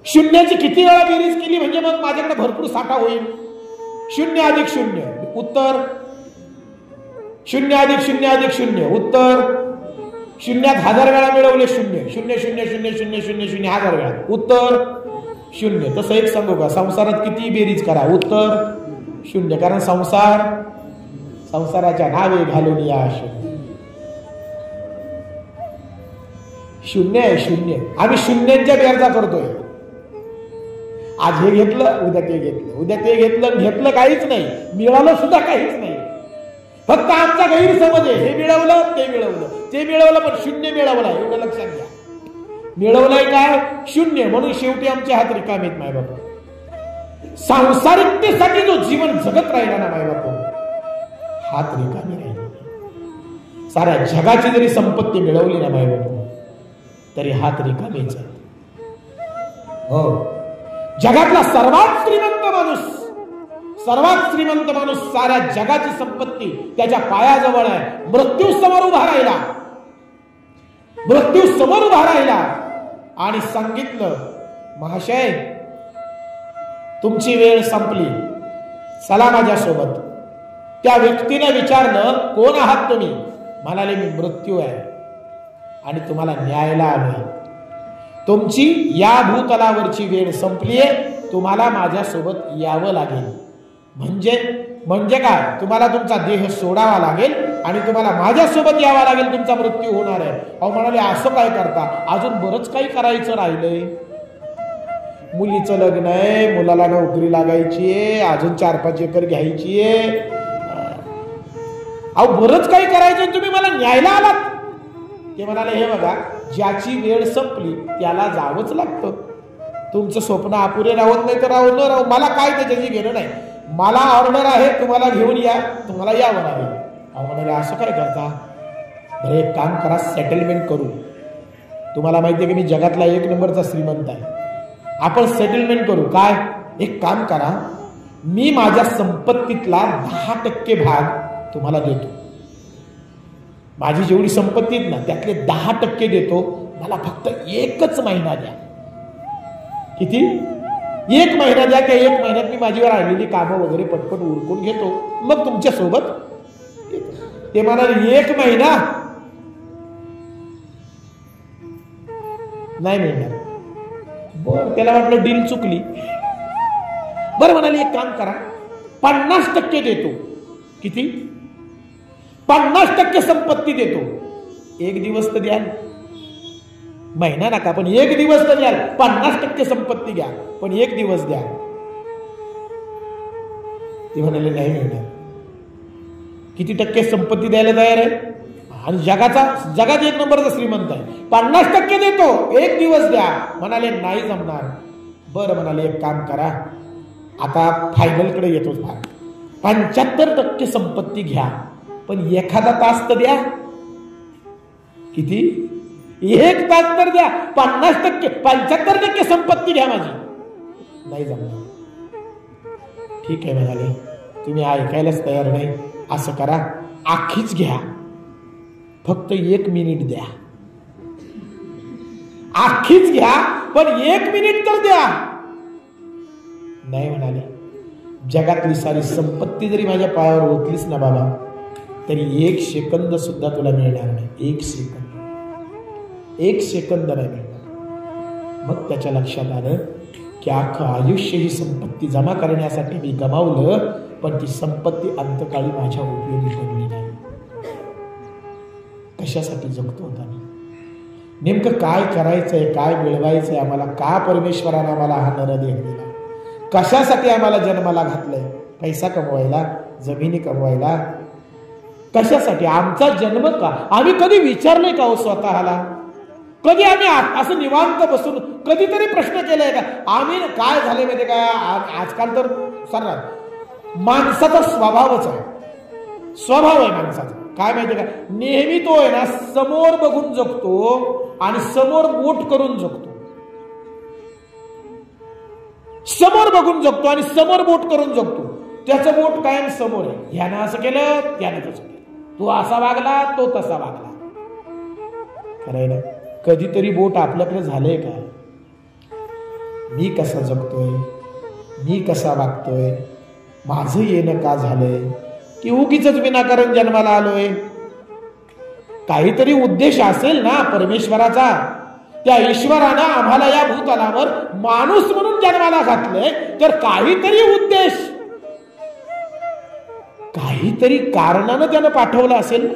शून्याची किती वेळा बेरीज केली म्हणजे मग माझ्याकडे भरपूर साठा होईल? शून्य अधिक शून्य उत्तर. शून्य अधिक शून्य अधिक शून्य उत्तर. शून्यात 1000 वेळा मिळवले शून्य. शून्य शून्य शून्य शून्य शून्य शून्य 1000 वेळा उत्तर शून्य. तसं एक सांगू का, संसारात किती बेरीज करा उत्तर शून्य. कारण संसाराच्या नावे घालून या शून्य आहे. शून्य. आम्ही शून्यांच्या बेरजा करतोय. आज हे घेतलं, उद्या ते घेतलं, उद्या ते घेतलं काहीच नाही. मिळालं सुद्धा काहीच नाही. फक्त आमचा गैरसमज आहे. हे मिळवलं, ते मिळवलं, ते मिळवलं, पण शून्य मिळवलं. एवढं लक्षात घ्या. मिळवलंय काय? शून्य. म्हणून शेवटी आमचे हात रिकामे आहेत. मायबाप सांसारिकतेसाठी जो जीवन जगत राहिला ना मायबाप, हात रिकामे राहिले. साऱ्या जगाची जरी संपत्ती मिळवली ना मायबाप, तरी हात रिकामेच आहे. हो, जगातला सर्वात श्रीमंत माणूस साऱ्या जगाची संपत्ती त्याच्या पायाजवळ आहे. मृत्यू समोर उभा राहिला आणि सांगितलं, महाशय तुमची वेळ संपली, चला माझ्यासोबत. त्या व्यक्तीने विचारलं, कोण आहात तुम्ही? म्हणाले, मी मृत्यू आहे आणि तुम्हाला न्यायला आलोय. तुमची या भूतलावरची वेळ संपलीये, तुम्हाला माझ्यासोबत यावं लागेल. म्हणजे काय? तुम्हाला तुमचा देह सोडावा लागेल आणि तुम्हाला माझ्यासोबत यावं लागेल. तुमचा मृत्यू होणार आहे. अहो म्हणाले, असं काय करता? अजून बरंच काही करायचं राहिलंय. मुलीचं लग्न आहे, मुलाला नोकरी लागायची आहे, अजून 4-5 एकर घ्यायची आहे. अहो बरंच काही करायचं, तुम्ही मला न्यायला आलात. ते म्हणाले, हे बघा, ज्याची वेळ संपली त्याला जावंच लागतं. तुमचं स्वप्न अपुरे राहत नाही तर राहू न राहू, मला काय त्याच्याशी घेणं नाही. मला ऑर्डर आहे, तुम्हाला घेऊन या, तुम्हाला यावं लागेल. अहो म्हणाले, असं काय करता? बरं एक काम करा, सेटलमेंट करू. तुम्हाला माहिती आहे की मी जगातला 1 नंबरचा श्रीमंत आहे. आपण सेटलमेंट करू. काय? एक काम करा, मी माझ्या संपत्तीतला 10% भाग तुम्हाला देतो. माझी जेवढी संपत्ती ना त्यातले 10% देतो, मला फक्त 1 महिना द्या. किती? 1 महिना द्या. त्या 1 महिन्यात मी माझीवर आलेली कामं वगैरे पटपट उरकून घेतो, मग तुमच्या सोबत. ते म्हणाले 1 महिना नाही मिळणार. बर, त्याला वाटलं डील चुकली. बरं म्हणाले एक काम करा, 50% देतो. किती? 50% संपत्ती देतो. 1 दिवस तर द्याल, महिना नका पण 1 दिवस तर द्याल. 50% संपत्ती घ्या पण 1 दिवस द्या. ते म्हणाले नाही मिळणार. किती टक्के संपत्ती द्यायला तयार आहे? आणि जगात 1 नंबरचा श्रीमंत आहे. 50% देतो, 1 दिवस द्या. म्हणाले नाही जमणार. बरं म्हणाले एक काम करा, आता फायनल कडे येतोच. 75% संपत्ती घ्या पण एखादा तास तर द्या. किती? 1 तास तर द्या. 50%, 75% संपत्ती घ्या माझी. नाही जमणार. ठीक आहे म्हणाले, तुम्ही ऐकायलाच तयार नाही. असं करा, आखीच घ्या, फक्त 1 मिनिट द्या. आखीच घ्या पण 1 मिनिट तर द्या. नाही म्हणाले, जगातली सारी संपत्ती जरी माझ्या पायावर ओतलीस ना बाबा, तरी 1 सेकंद सुद्धा तुला मिळणार नाही. 1 सेकंद नाही मिळणार. मग त्याच्या लक्षात आलं की अख्खं आयुष्य ही संपत्ती जमा करण्यासाठी मी गमावलं, पण ती संपत्ती अंतकाळी माझ्या उपयोगी पडली नाही. कशासाठी जगतो होता मी? नेमकं काय करायचंय, काय मिळवायचंय आम्हाला? का परमेश्वराने आम्हाला हा नरदेह दिला? कशासाठी आम्हाला जन्माला घातलंय? पैसा कमवायला, जमिनी कमवायला? कशासाठी आमचा जन्म? का आम्ही कधी विचारलंय का हो स्वतःला? कधी आम्ही असं निवांत बसून कधीतरी प्रश्न केलाय का आम्ही? काय झाले माहिती का, आजकाल तर सर्रात माणसाचा स्वभावच आहे. स्वभाव आहे माणसाचा. काय माहितीये का, नेहमी तो आहे ना समोर बघून जगतो आणि समोर बोट करून जगतो. समोर बघून जगतो आणि समोर बोट करून जगतो. त्याचं बोट कायम समोर आहे. ह्यानं असं केलं, त्यानं तसं केलं. तो असा वागला, तो तसा वागला. खरंय ना? कधीतरी बोट आपल्याकडे झालंय का? मी कसा जगतोय, मी कसा वागतोय, माझं येणं का झालंय, की उगीच विनाकारण जन्माला आलोय? काहीतरी उद्देश असेल ना परमेश्वराचा. त्या ईश्वरानं आम्हाला या भूतलावर माणूस म्हणून जन्माला घातलंय, तर काहीतरी उद्देश, काहीतरी कारणानं त्यानं पाठवलं असेल.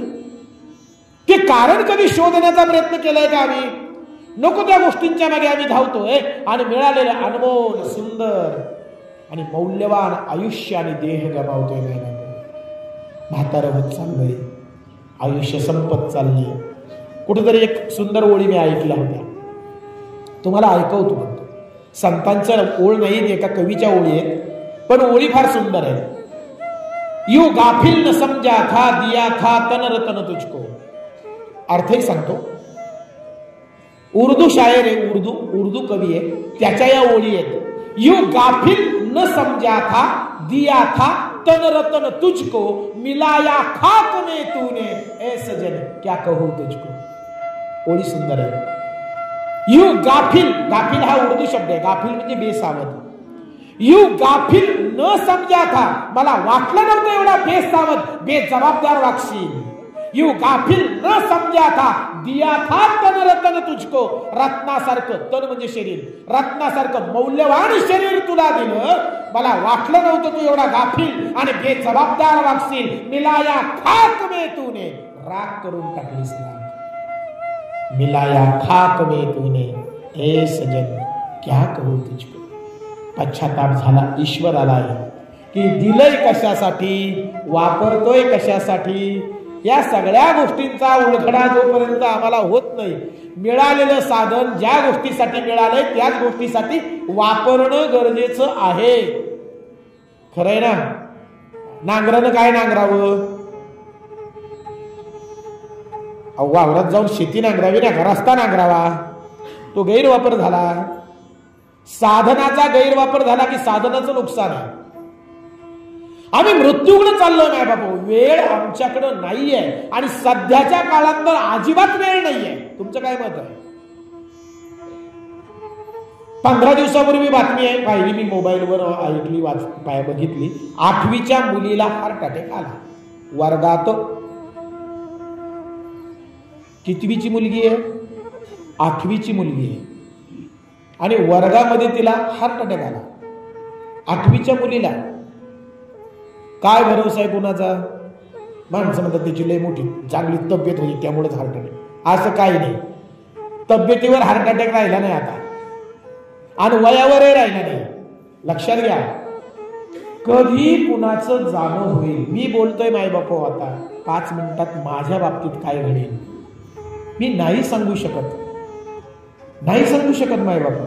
ते कारण कधी शोधण्याचा प्रयत्न केलाय का आम्ही? नको त्या गोष्टींच्या मागे आम्ही धावतोय आणि मिळालेलं अनमोल, सुंदर आणि मौल्यवान आयुष्य आणि देह गमावतोय. नाही म्हातारं होत चाललंय, आयुष्य संपत चाललंय. कुठेतरी एक सुंदर ओळी मी ऐकल्या होत्या, तुम्हाला ऐकवतो म्हणतो. संतांच्या ओळ नाही, एका कवीच्या ओळी आहेत, पण ओळी फार सुंदर आहे. यू गाफिल न समजा था, दिया था तन रतन तुझको. अर्थही सांगतो. उर्दू शायर आहे, उर्दू कवी आहे, त्याच्या या ओळी आहेत. यू गाफिल न समजा था, दिया था तन रतन तुझको, मिलाया खाक में तूने, ए सजन क्या कहूं तुझको. ओळी सुंदर आहे. यू गाफिल, गाफिल हा उर्दू शब्द आहे. गाफिल म्हणजे बेसावध. यू गाफिल न समजा था, मला वाटलं नव्हतं एवढा बेसावध, बेजबाबदार वागशील. यू गाफिल न समजा था, दिया था तन रतन तुझको. रत्नासारखं, तन म्हणजे शरीर, रत्नासारखं मौल्यवान शरीर तुला दिलं. मला वाटलं नव्हतं तू एवढा गाफिल आणि बेजबाबदार वागशील. मिलाया खाक में तूने, राख करून टाकलीस ना. मिलाया खाक में तूने, ए सजन क्या कहूं तुझको. पश्चाताप झाला ईश्वराला की दिलंय कशासाठी, वापरतोय कशासाठी. या सगळ्या गोष्टींचा उलगडा जोपर्यंत आम्हाला होत नाही, मिळालेलं साधन ज्या गोष्टीसाठी मिळालंय त्याच गोष्टीसाठी वापरणं गरजेचं आहे. खरंय ना? नांगरानं काय नांगरावं? वावरात जाऊन शेती नांगरावी ना, रस्ता नांगरावा. तो गैरवापर झाला. साधनाचा गैरवापर झाला की साधनाचं नुकसान आहे. आम्ही मृत्यूकडे चाललो नाही बाबा. वेळ आमच्याकडे नाहीये आणि सध्याच्या काळात तर अजिबात वेळ नाहीये. तुमचं काय मत आहे? 15 दिवसापूर्वी बातमी आहे, पाहिली मी मोबाईलवर, ऐकली, बघितली. 8वीच्या मुलीला हार्ट अटॅक आला वर्गात. कितवीची मुलगी आहे? 8वीची मुलगी आहे आणि वर्गामध्ये तिला हार्ट अटॅक आला. 8वीच्या मुलीला. काय भरोसा आहे कुणाचा? माणसं म्हणतात त्याची लय मोठी चांगली तब्येत होती त्यामुळेच हार्ट अटॅक. असं काही नाही. तब्येतीवर हार्ट अटॅक राहिला नाही आता आणि वयावरही राहिला नाही. लक्षात घ्या, कधी कुणाचं जाणं होईल. मी बोलतोय माय बापू आता 5 मिनिटात माझ्या बाबतीत काय घडेल मी नाही सांगू शकत. नाही सांगू शकत माय बापू.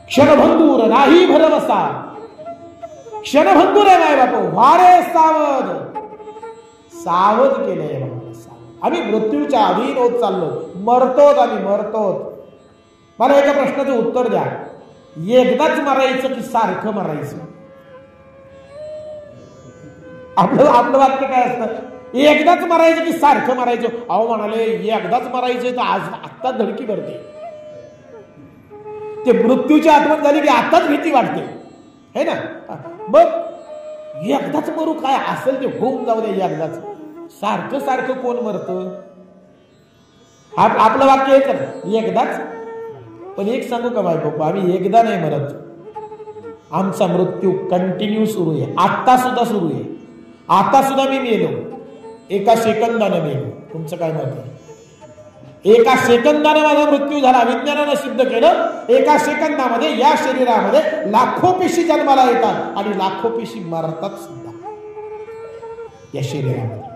क्षणभंगूर नाही भरवसा. क्षणभंगूर आहे माय बापू. वारे सावध. सावध केलंय बाबा. आम्ही मृत्यूच्या अधीन होत चाललो. मरतोच आम्ही, मरतोच. मला एका प्रश्नाचं उत्तर द्या. एकदाच मरायचं की सारखं मरायचं? आपलं वाक्य काय असतं? एकदाच मरायचं की सारखं मरायचं? अहो म्हणाले एकदाच मरायचं तर आज आत्ताच धडकी भरते. ते मृत्यूची आठवण झाली की आत्ताच भीती वाटते, है ना? मग एकदाच मरू, काय असेल ते होऊन जाऊ दे एकदाच. सारखं सारखं कोण मरतं? आपलं वाक्य हे कर एकदाच. पण एक सांगू का बायको, आम्ही एकदा नाही मरत. आमचा मृत्यू कंटिन्यू सुरू आहे. आत्ता सुद्धा सुरू आहे. आता सुद्धा मी मेलो, एका सेकंदानं मेलो. तुमचं काय मत आहे? एका सेकंदानं माझा मृत्यू झाला. विज्ञानानं सिद्ध केलं, एका सेकंदामध्ये या शरीरामध्ये लाखो पेशी जन्माला येतात आणि लाखो पेशी मरतात सुद्धा या शरीरामध्ये.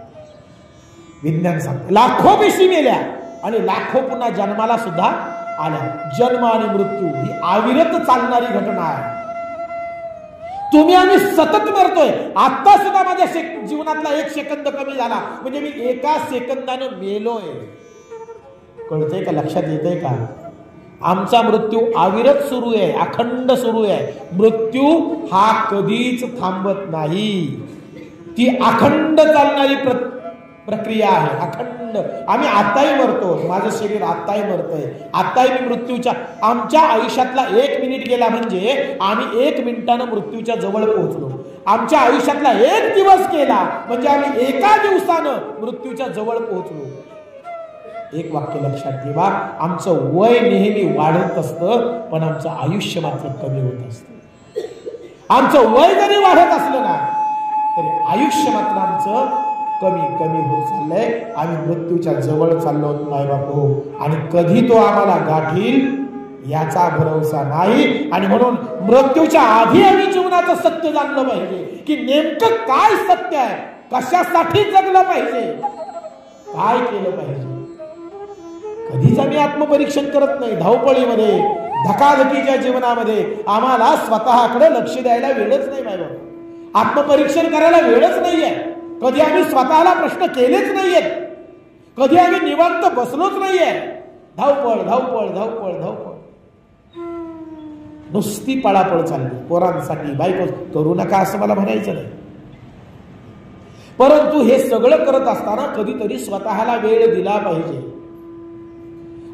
विज्ञान सांगतं लाखो पेशी मेल्या आणि लाखो पुन्हा जन्माला सुद्धा आल्या. जन्म आणि मृत्यू ही अविरत चालणारी घटना आहे. तुम्ही आम्ही सतत मरतोय. आता सुद्धा माझ्या जीवनातला 1 सेकंद कमी झाला म्हणजे मी एका सेकंदानं मेलोय. कळतंय का? लक्षात येतंय का? आमचा मृत्यू अविरत सुरू आहे, अखंड सुरू आहे. मृत्यू हा कधीच थांबत नाही. ती अखंड चालणारी प्रक्रिया आहे, अखंड. आम्ही आताही मरतो. माझं शरीर आताही मरतंय. आताही मी मृत्यूच्या, आमच्या आयुष्यातला 1 मिनिट गेला म्हणजे आम्ही 1 मिनिटानं मृत्यूच्या जवळ पोहोचलो. आमच्या आयुष्यातला 1 दिवस गेला म्हणजे आम्ही एका दिवसानं मृत्यूच्या जवळ पोहोचलो. एक वाक्य लक्षात ठेवा, आमचं वय नेहमी वाढत असतं पण आमचं आयुष्य मात्र कमी होत असतं. आमचं वय जरी वाढत असलं ना तरी आयुष्य मात्र आमचं कमी कमी होत चाललंय. आम्ही मृत्यूच्या जवळ चाललो नाही बापू. आणि कधी तो आम्हाला गाठील याचा भरोसा नाही. आणि म्हणून मृत्यूच्या आधी आम्ही जीवनाचं सत्य जाणलं पाहिजे की नेमकं काय सत्य आहे, कशासाठी जगलं पाहिजे, काय केलं पाहिजे. कधीच आम्ही आत्मपरीक्षण करत नाही. धावपळीमध्ये, धकाधकीच्या जीवनामध्ये आम्हाला स्वतःकडे लक्ष द्यायला वेळच नाही बाबा. आत्मपरीक्षण करायला वेळच नाहीये. कधी आम्ही स्वतःला प्रश्न केलेच नाहीयेत. कधी आम्ही निवांत बसलोच नाहीये. धावपळ धावपळ धावपळ धावपळ, नुसती पळापळ चालली. पोरांसाठी, बायको करू नका असं मला म्हणायचं नाही, परंतु हे सगळं करत असताना कधीतरी स्वतःला वेळ दिला पाहिजे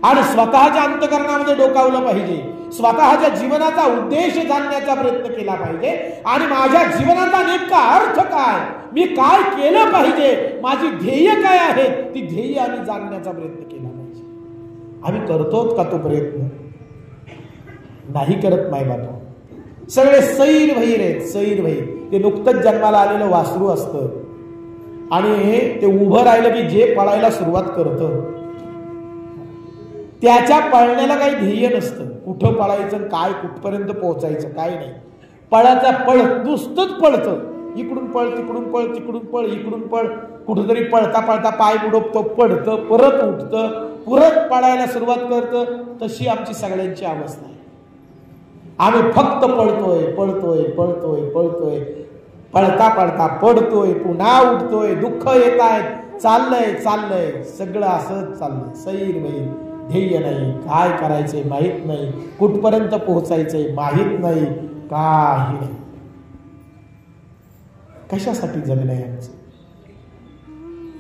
आणि स्वतःच्या अंतःकरणामध्ये डोकावलं पाहिजे. स्वतःच्या जीवनाचा उद्देश जाणण्याचा प्रयत्न केला पाहिजे आणि माझ्या जीवनाचा नेमका अर्थ काय, मी काय केलं पाहिजे, माझी ध्येय काय आहे, ती ध्येय आम्ही जाणण्याचा प्रयत्न केला पाहिजे. आम्ही करतोच का तो प्रयत्न? नाही करत माय बाबा. सगळे सैर भैर आहेत, सैर भैर. ते नुकतंच जन्माला आलेलं वासरू असतं आणि ते उभं राहिलं की जे पळायला सुरुवात करतं त्याच्या पळण्याला काही ध्येय नसतं. कुठं पळायचं, काय कुठपर्यंत पोहोचायचं, काय नाही. पळाचा पळ नुसतंच पळतं. इकडून पळ, तिकडून पळ, तिकडून पळ, इकडून पळ. कुठंतरी पळता पळता पाय बुडवतं, पडतं, परत उठतं, परत पळायला सुरुवात करतं. तशी आमची सगळ्यांची अवस्था आहे. आम्ही फक्त पळतोय पळतोय पळतोय पळतोय, पळता पळता पडतोय, पुन्हा उठतोय, दुःख येत आहेत, चाललंय चाललंय, सगळं असंच चाललंय. सैर बैर, ध्येय नाही, काय करायचंय माहित नाही, कुठपर्यंत पोहोचायचंय माहित नाही, काही नाही. कशासाठी जगलंय आमचं?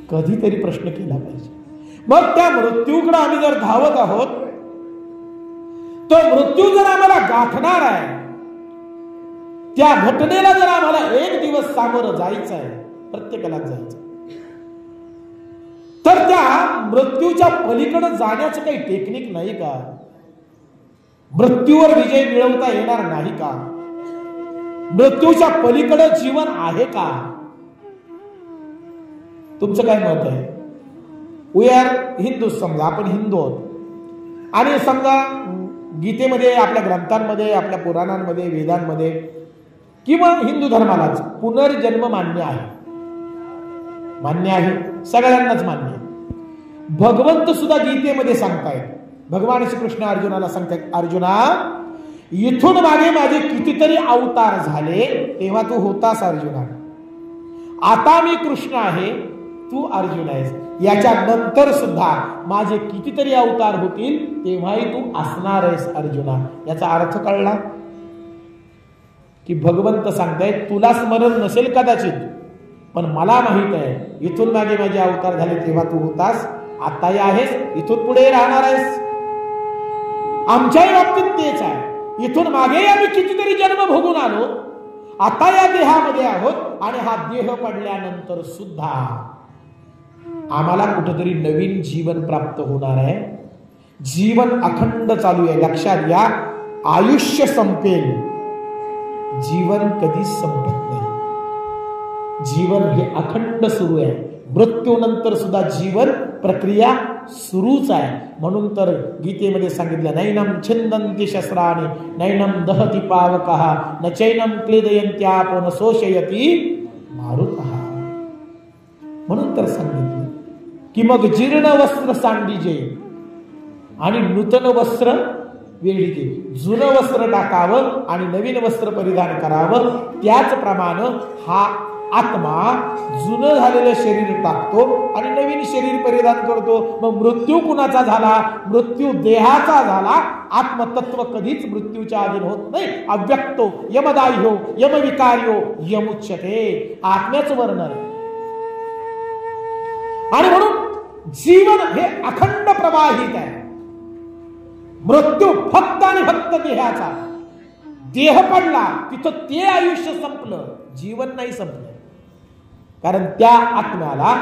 कधीतरी प्रश्न केला पाहिजे. मग त्या मृत्यूकडे आम्ही जर धावत आहोत, तो मृत्यू जर आम्हाला गाठणार आहे, त्या घटनेला जर आम्हाला एक दिवस सामोरं जायचं आहे, प्रत्येकाला जायचं, तर त्या मृत्यूच्या पलीकडे जाण्याचं काही टेक्निक नाही का? मृत्यूवर विजय मिळवता येणार नाही का? मृत्यूच्या पलीकडे जीवन आहे का? तुमचं काय मत आहे? वी आर हिंदू, समजा आपण हिंदू आहोत, आणि समजा गीतेमध्ये, आपल्या ग्रंथांमध्ये, आपल्या पुराणांमध्ये, वेदांमध्ये किंवा हिंदू धर्मालाच पुनर्जन्म मान्य आहे. मान्य आहे, सगळ्यांनाच मान्य आहे. भगवंत सुद्धा गीतेमध्ये सांगतायत, भगवान श्रीकृष्ण अर्जुनाला सांगतायत, अर्जुना, इथून मागे माझे कितीतरी अवतार झाले, तेव्हा तू होतास अर्जुना. आता मी कृष्ण आहे, तू अर्जुन आहेस. याच्या नंतर सुद्धा माझे कितीतरी अवतार होतील, तेव्हाही तू असणार आहेस अर्जुना. याचा अर्थ कळला की भगवंत सांगतायत, तुला स्मरण नसेल कदाचित, पण मला माहित आहे, इथून मागे माझे अवतार झाले तेव्हा तू होतास, आताही आहेस, इथून पुढे राहणार आहेस. आमच्याही बाबतीत तेच आहे. इथून मागे आम्ही कितीतरी जन्म भोगून आलो, आता या देहामध्ये आहोत, आणि हा देह पडल्यानंतर सुद्धा आम्हाला कुठेतरी नवीन जीवन प्राप्त होणार आहे. जीवन अखंड चालू आहे. लक्षात घ्या, आयुष्य संपेल, जीवन कधीच संपत नाही. जीवन हे अखंड सुरू आहे. मृत्यूनंतर सुद्धा जीवन प्रक्रिया सुरूच आहे. म्हणून तर गीतेमध्ये सांगितलं, नैनम छिंदन्ति शस्त्राणि नैनम दहति पावकः न चैनम क्लेदयन्त्यापो न शोषयति मारुतः. म्हणून तर सांगितलं की मग जीर्ण वस्त्र सांडीजे आणि नूतन वस्त्र वेळीचे. जुनं वस्त्र टाकावं आणि नवीन वस्त्र परिधान करावं. त्याचप्रमाणे हा आत्मा जुनं झालेलं शरीर टाकतो आणि नवीन शरीर परिधान करतो. मग मृत्यू कुणाचा झाला? मृत्यू देहाचा झाला. आत्मतत्व कधीच मृत्यूच्या अधीन होत नाही. अव्यक्तो यमदाह्यो यमविकार्यो यमुच्यते. आत्म्याचं वर्णन. आणि म्हणून जीवन हे अखंड प्रवाहित आहे. मृत्यू फक्त आणि फक्त देहाचा. देह पडला तिथं ते आयुष्य संपलं, जीवन नाही संपलं. कारण त्या आत्म्याला,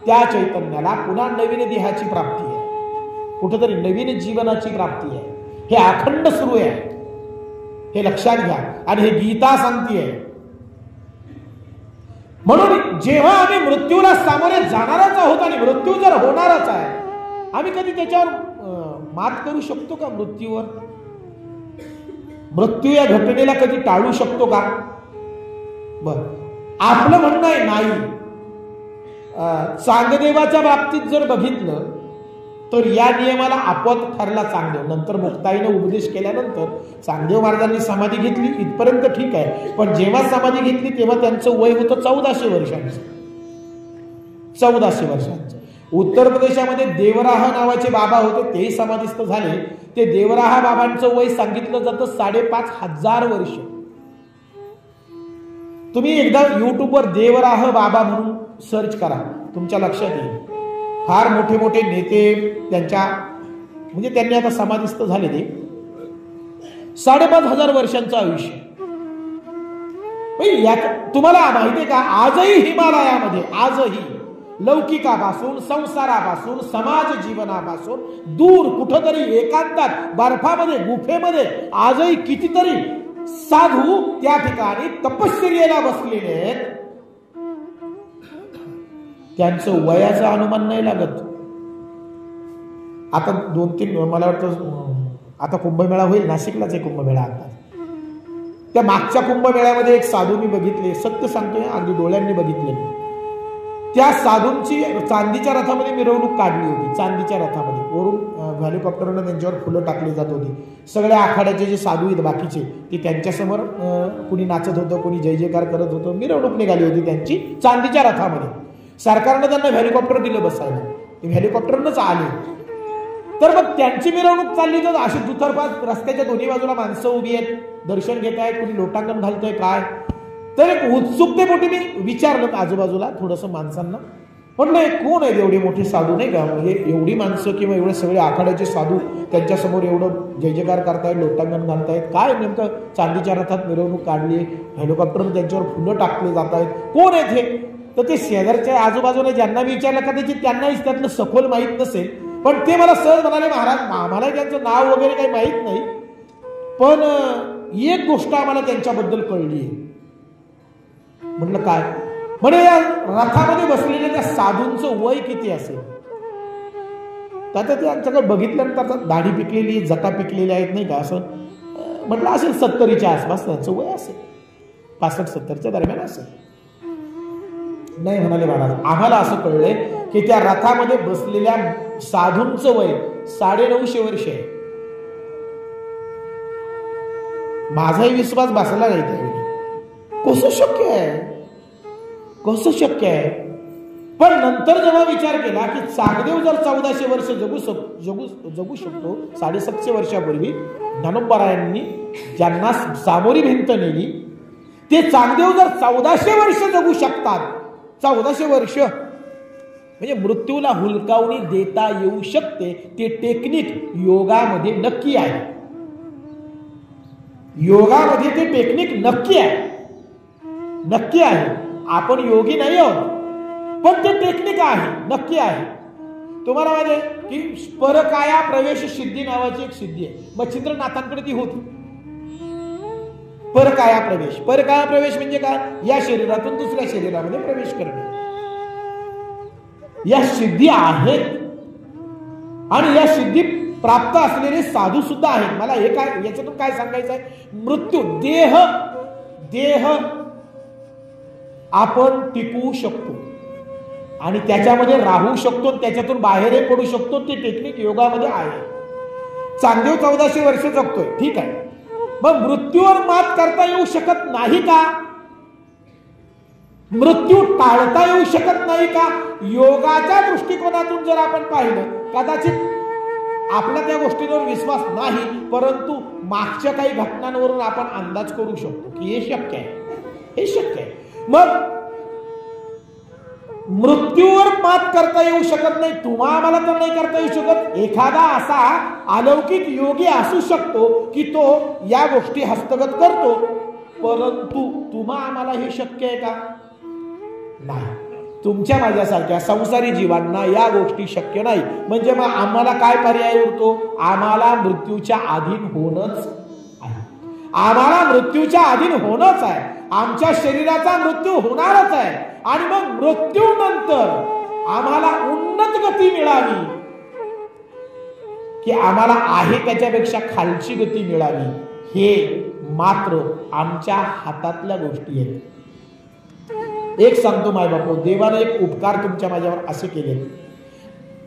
त्या चैतन्याला पुन्हा नवीन देहाची प्राप्ती आहे, कुठेतरी नवीन जीवनाची प्राप्ती आहे. हे अखंड सुरू आहे, हे लक्षात घ्या. आणि हे गीता सांगतीये. म्हणून जेव्हा आम्ही मृत्यूला सामोरे जाणारच आहोत आणि मृत्यू जर होणारच आहे, आम्ही कधी त्याच्यावर मात करू शकतो का? मृत्यूवर, मृत्यू या घटनेला कधी टाळू शकतो का? बर, आपलं म्हणणं आहे नाही. चांगदेवाच्या बाबतीत जर बघितलं तर या नियमाला आपोआप ठरला चांगदेव. नंतर मुक्ताईने उपदेश केल्यानंतर चांगदेव महाराजांनी समाधी घेतली, इथपर्यंत ठीक आहे. पण जेव्हा समाधी घेतली तेव्हा त्यांचं वय होतं 1400 वर्षांचं. 1400 वर्षांचं. उत्तर प्रदेशामध्ये देवराह नावाचे बाबा होते, तेही समाधीस्थ झाले. ते देवराह बाबांचं वय सांगितलं जातं 5500 वर्ष. तुम्ही एकदा युट्यूबवर देवराह बाबा म्हणून सर्च करा, तुमच्या लक्षात येईल. फार मोठे मोठे नेते त्यांच्या, म्हणजे त्यांनी आता समाधीस्थ झाले. ते 5500 वर्षांचं आयुष्य. तुम्हाला माहितीये का, आजही हिमालयामध्ये, आजही लौकिकापासून, संसारापासून, समाज जीवनापासून दूर कुठंतरी एकांतात बर्फामध्ये, गुफेमध्ये आजही कितीतरी साधू त्या ठिकाणी तपश्चर्येला बसलेले आहेत. त्यांचं वयाचा अनुमान नाही लागत. आता 2-3, मला वाटतं आता कुंभमेळा होईल, नाशिकलाच आहे कुंभमेळा. आता त्या मागच्या कुंभमेळ्यामध्ये एक साधू मी बघितले, सत्य सांगतोय, अगदी डोळ्यांनी बघितले. त्या साधूंची चांदीच्या रथामध्ये मिरवणूक काढली होती. चांदीच्या रथामध्ये वरून हेलिकॉप्टरनं त्यांच्यावर फुलं टाकली जात होती. सगळ्या आखाड्याचे जे साधू आहेत बाकीचे, ते त्यांच्यासमोर कुणी नाचत होतं, कुणी जय जयकार करत होतं. मिरवणूक निघाली होती त्यांची चांदीच्या रथामध्ये. सरकारनं त्यांना हेलिकॉप्टर दिलं बसायला, ते हेलिकॉप्टरनंच आले. तर मग त्यांची मिरवणूक चालली, तर अशी दुतर्फा रस्त्याच्या दोन्ही बाजूला माणसं उभी आहेत, दर्शन घेत आहेत, कुणी लोटांगण घालतोय काय. तर एक उत्सुकतेपोटी मी विचारलं आजूबाजूला थोडंसं माणसांना, म्हटलं कोण आहेत एवढे मोठे साधू नाही का, म्हणजे एवढी माणसं किंवा एवढे सगळे आखाड्याचे साधू त्यांच्यासमोर एवढं जय जयकार करतायत, लोटांगण घालतायत, काय नेमकं चांदीच्या रथात मिरवणूक काढली, हेलिकॉप्टर त्यांच्यावर फुलं टाकले जात आहेत, कोण आहेत हे? तर ते शेजारच्या आजूबाजूला ज्यांना विचारलं कदाचित त्यांनाही त्यातलं सखोल माहीत नसेल, पण ते मला सहज म्हणाले, महाराज आम्हाला त्यांचं नाव वगैरे काही माहीत नाही, पण एक गोष्ट आम्हाला त्यांच्याबद्दल कळली आहे. म्हटलं काय? म्हणजे या रथामध्ये बसलेल्या त्या साधूंचं वय किती असेल? आता ते आमच्याकडे बघितल्यानंतर दाढी पिकलेली, जटा पिकलेल्या आहेत नाही का, असं म्हटलं असेल 70च्या आसपास त्यांचं वय असेल, 65-70च्या दरम्यान असेल. नाही म्हणाले महाराज, आम्हाला असं कळलंय की त्या रथामध्ये बसलेल्या साधूंचं वय 950 वर्ष आहे. माझाही विश्वास बसला नाही त्यावेळी. कसं शक्य आहे, कसं शक्य आहे? पण नंतर जेव्हा विचार केला की चांगदेव जर 1400 वर्ष जगू शकतो, 750 वर्षापूर्वी ज्ञानोबारायांनी ज्यांना सामोरी भिंत नेली, ते चांगदेव जर 1400 वर्ष जगू शकतात, 1400 वर्ष म्हणजे मृत्यूला हुलकावणी देता येऊ शकते, ते टेक्निक योगामध्ये नक्की आहे. योगामध्ये ते टेक्निक नक्की आहे, नक्की आहे. आपण योगी नाही आहोत, पण ते टेक्निक आहे, नक्की आहे. तुम्हाला माहिती आहे की परकाया प्रवेश सिद्धी नावाची एक सिद्धी आहे, मच्छिंद्रनाथांकडे ती होती. परकाया प्रवेश, परकाया प्रवेश म्हणजे काय? या शरीरातून दुसऱ्या शरीरामध्ये प्रवेश करणे. या सिद्धी आहेत आणि या सिद्धी प्राप्त असलेले साधू सुद्धा आहेत. मला हे काय याच्यातून काय सांगायचं आहे? मृत्यू देह आपण टिकवू शकतो आणि त्याच्यामध्ये राहू शकतो, त्याच्यातून बाहेरही पडू शकतो. ते टेक्निक योगामध्ये आहे. चांगदेव 1400 वर्ष जगतोय, ठीक आहे, मग मृत्यूवर मात करता येऊ शकत नाही का? मृत्यू टाळता येऊ शकत नाही का? योगाच्या दृष्टिकोनातून जर आपण पाहिलं, कदाचित आपला त्या गोष्टींवर विश्वास नाही, परंतु मागच्या काही घटनांवरून आपण अंदाज करू शकतो की हे शक्य आहे, हे शक्य आहे. मग मृत्यूवर मात करता येऊ शकत नाही, तुम्हा आम्हाला तर नाही करता येऊ शकत. एखादा असा अलौकिक योगी असू शकतो की तो या गोष्टी हस्तगत करतो, परंतु तुम्हा आम्हाला हे शक्य आहे का? नाही. तुमच्या माझ्यासारख्या संसारी जीवांना या गोष्टी शक्य नाही. म्हणजे मग आम्हाला काय पर्याय उरतो? आम्हाला मृत्यूच्या अधीन होणंच आहे. आम्हाला मृत्यूच्या अधीन होणंच आहे. आमच्या शरीराचा मृत्यू होणारच आहे आणि मग मृत्यूनंतर आम्हाला उन्नत गती मिळावी की आम्हाला आहे त्याच्यापेक्षा खालची गती मिळावी, हे मात्र आमच्या हातातल्या गोष्टी आहेत. एक सांगतो माय बापू, देवाने एक उपकार तुमच्या माझ्यावर असे केले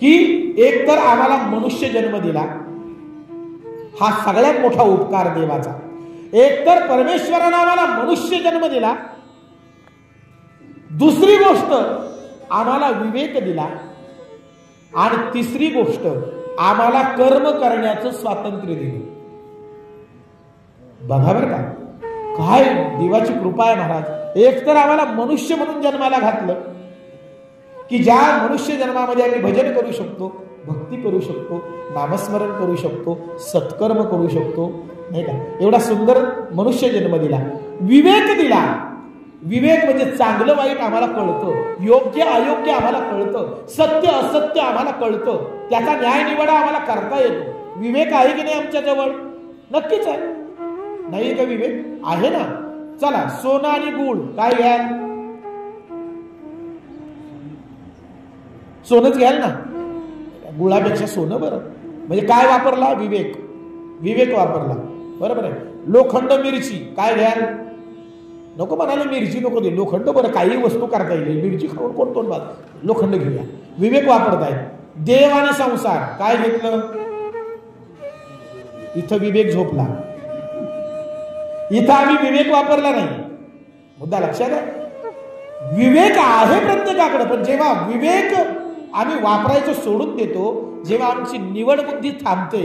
की एक तर आम्हाला मनुष्य जन्म दिला, हा सगळ्यात मोठा उपकार देवाचा. एक तर परमेश्वराने आम्हाला मनुष्य जन्म दिला, दुसरी गोष्ट आम्हाला विवेक दिला, आणि तिसरी गोष्ट आम्हाला कर्म करण्याचं स्वातंत्र्य दिलं. बघा बरं का, काय देवाची कृपा आहे महाराज. एक तर आम्हाला मनुष्य म्हणून जन्माला घातलं की ज्या मनुष्य जन्मामध्ये आम्ही भजन करू शकतो, भक्ती करू शकतो, नामस्मरण करू शकतो, सत्कर्म करू शकतो, नाही का. एवढा सुंदर मनुष्य जन्म दिला. विवेक दिला. विवेक म्हणजे चांगलं वाईट आम्हाला कळतं, योग्य अयोग्य आम्हाला कळतं, सत्य असत्य आम्हाला कळतं, त्याचा न्याय निवडा आम्हाला करता येतो. विवेक आहे की नाही आमच्या जवळ? नक्कीच आहे. नाही का विवेक? आहे ना. चला, सोनं आणि गुळ काय घ्याल? सोनच घ्याल ना. गुळापेक्षा सोनं बरं. म्हणजे काय वापरला? विवेक. विवेक वापरला, बरोबर आहे. लोखंड मिरची काय घ्याल? नको म्हणाले, मिरची नको दे, लोखंड बरं, काही वस्तू करता येईल. मिरची खाऊन कोण कोण बात, लोखंड घेऊया. विवेक वापरताय. देव आणि संसार काय घेतलं? इथं विवेक झोपला. इथं आम्ही विवेक वापरला नाही. मुद्दा लक्षात आहे. विवेक आहे प्रत्येकाकडे, पण जेव्हा विवेक आम्ही वापरायचं सोडून देतो, जेव्हा आमची निवड बुद्धी थांबते,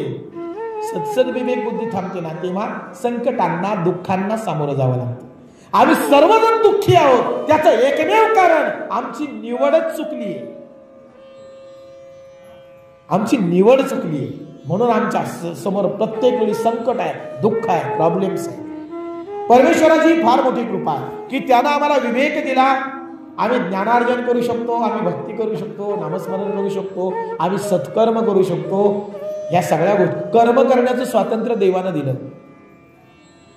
सत्सद विवेक बुद्धी थांबते ना, तेव्हा संकटांना दुःखांना सामोरं जावं लागतं. आम्ही सर्वजण दुःखी आहोत. त्याचं एकमेव कारण आमची निवडच चुकली आहे. आमची निवड चुकली आहे. म्हणून आमच्या समोर प्रत्येक वेळी संकट आहे, दुःख आहे, प्रॉब्लेम्स आहे. परमेश्वराची फार मोठी कृपा आहे की त्यानं आम्हाला विवेक दिला. आम्ही ज्ञानार्जन करू शकतो, आम्ही भक्ती करू शकतो, नामस्मरण करू शकतो, आम्ही सत्कर्म करू शकतो. या सगळ्या गोष्टी कर्म करण्याचं स्वातंत्र्य देवानं दिलं.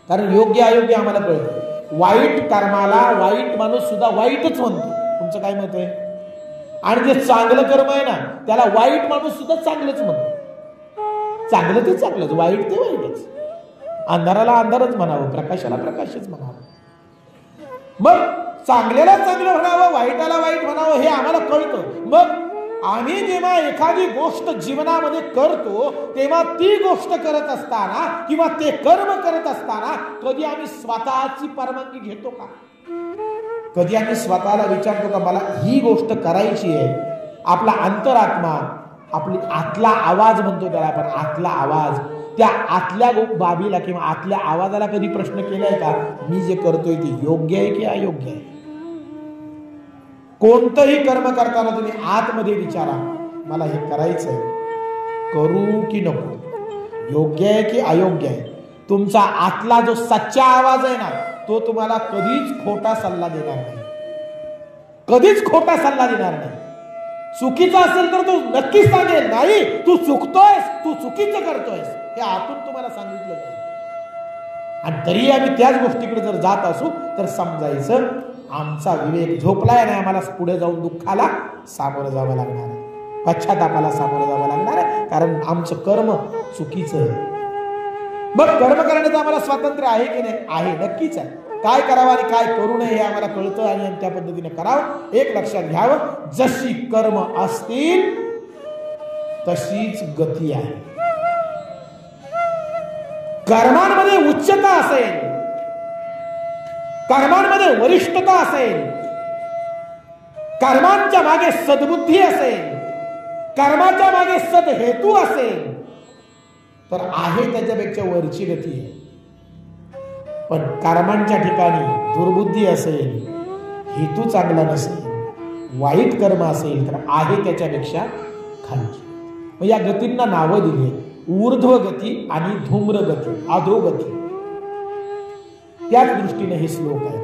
कारण योग्य अयोग्य आम्हाला कळतं. वाईट कर्माला वाईट माणूस सुद्धा वाईटच म्हणतो. तुमचं काय मत आहे? आणि जे चांगलं कर्म आहे ना त्याला वाईट माणूस सुद्धा चांगलंच म्हणतो. चांगलं ते चांगलंच, वाईट ते वाईटच. अंधाराला अंधारच म्हणावं, प्रकाशाला प्रकाशच म्हणावं. मग चांगल्याला चांगलं म्हणावं, वाईटाला वाईट म्हणावं हे आम्हाला कळतं. मग आम्ही जेव्हा एखादी गोष्ट जीवनामध्ये करतो तेव्हा ती गोष्ट करत असताना किंवा ते कर्म करत असताना कधी आम्ही स्वतःची परवानगी घेतो का? कधी आम्ही स्वतःला विचारतो का मला ही गोष्ट करायची आहे? आपला अंतरात्मा, आपली आतला आवाज म्हणतो त्याला आपण, आतला आवाज, त्या आतल्या बाबीला किंवा आतल्या आवाजाला कधी प्रश्न केलाय का मी जे करतोय ते योग्य आहे की अयोग्य आहे? कोणतंही कर्म करताना तुम्ही आतमध्ये विचारा मला हे करायचंय, करू की नको, योग्य आहे की अयोग्य आहे. तुमचा आतला जो सच्चा आवाज आहे ना तो तुम्हाला कधीच खोटा सल्ला देणार नाही, कधीच खोटा सल्ला देणार नाही. चुकीचा असेल तर तो नक्कीच सांगेल नाही तू चुकतोयस, तू चुकीचं करतोयस, हे आतून तुम्हाला सांगितलं जाईल. आणि तरी आम्ही त्याच गोष्टीकडे जर जात असू तर समजायचं आमचा विवेक झोपलाय नाही. आम्हाला पुढे जाऊन दुःखाला सामोरं जावं लागणार आहे, पश्चातापाला सामोरं जावं लागणार आहे, कारण आमचं कर्म चुकीचं आहे. मग कर्म करण्याचं आम्हाला स्वातंत्र्य आहे की नाही? आहे, नक्कीच आहे. काय करावं आणि काय करू नये हे आम्हाला कळतं आणि त्या पद्धतीने करावं. एक लक्षात घ्यावं, जशी कर्म असतील तशीच गती आहे. कर्मांमध्ये उच्चता असेल, कर्मांमध्ये वरिष्ठता असेल, कर्मांच्या मागे सद्बुद्धी असेल, कर्माच्या मागे सदहेतू असेल तर आहे त्याच्यापेक्षा वरची गती आहे. पण कर्मांच्या ठिकाणी दुर्बुद्धी असेल, हेतू चांगला नसेल, वाईट कर्म असेल तर आहे त्याच्यापेक्षा खालची. मग या गतींना नावं दिली, ऊर्ध्व गती आणि धूम्र गती, अधोगती. त्याच दृष्टीने हे श्लोक आहे.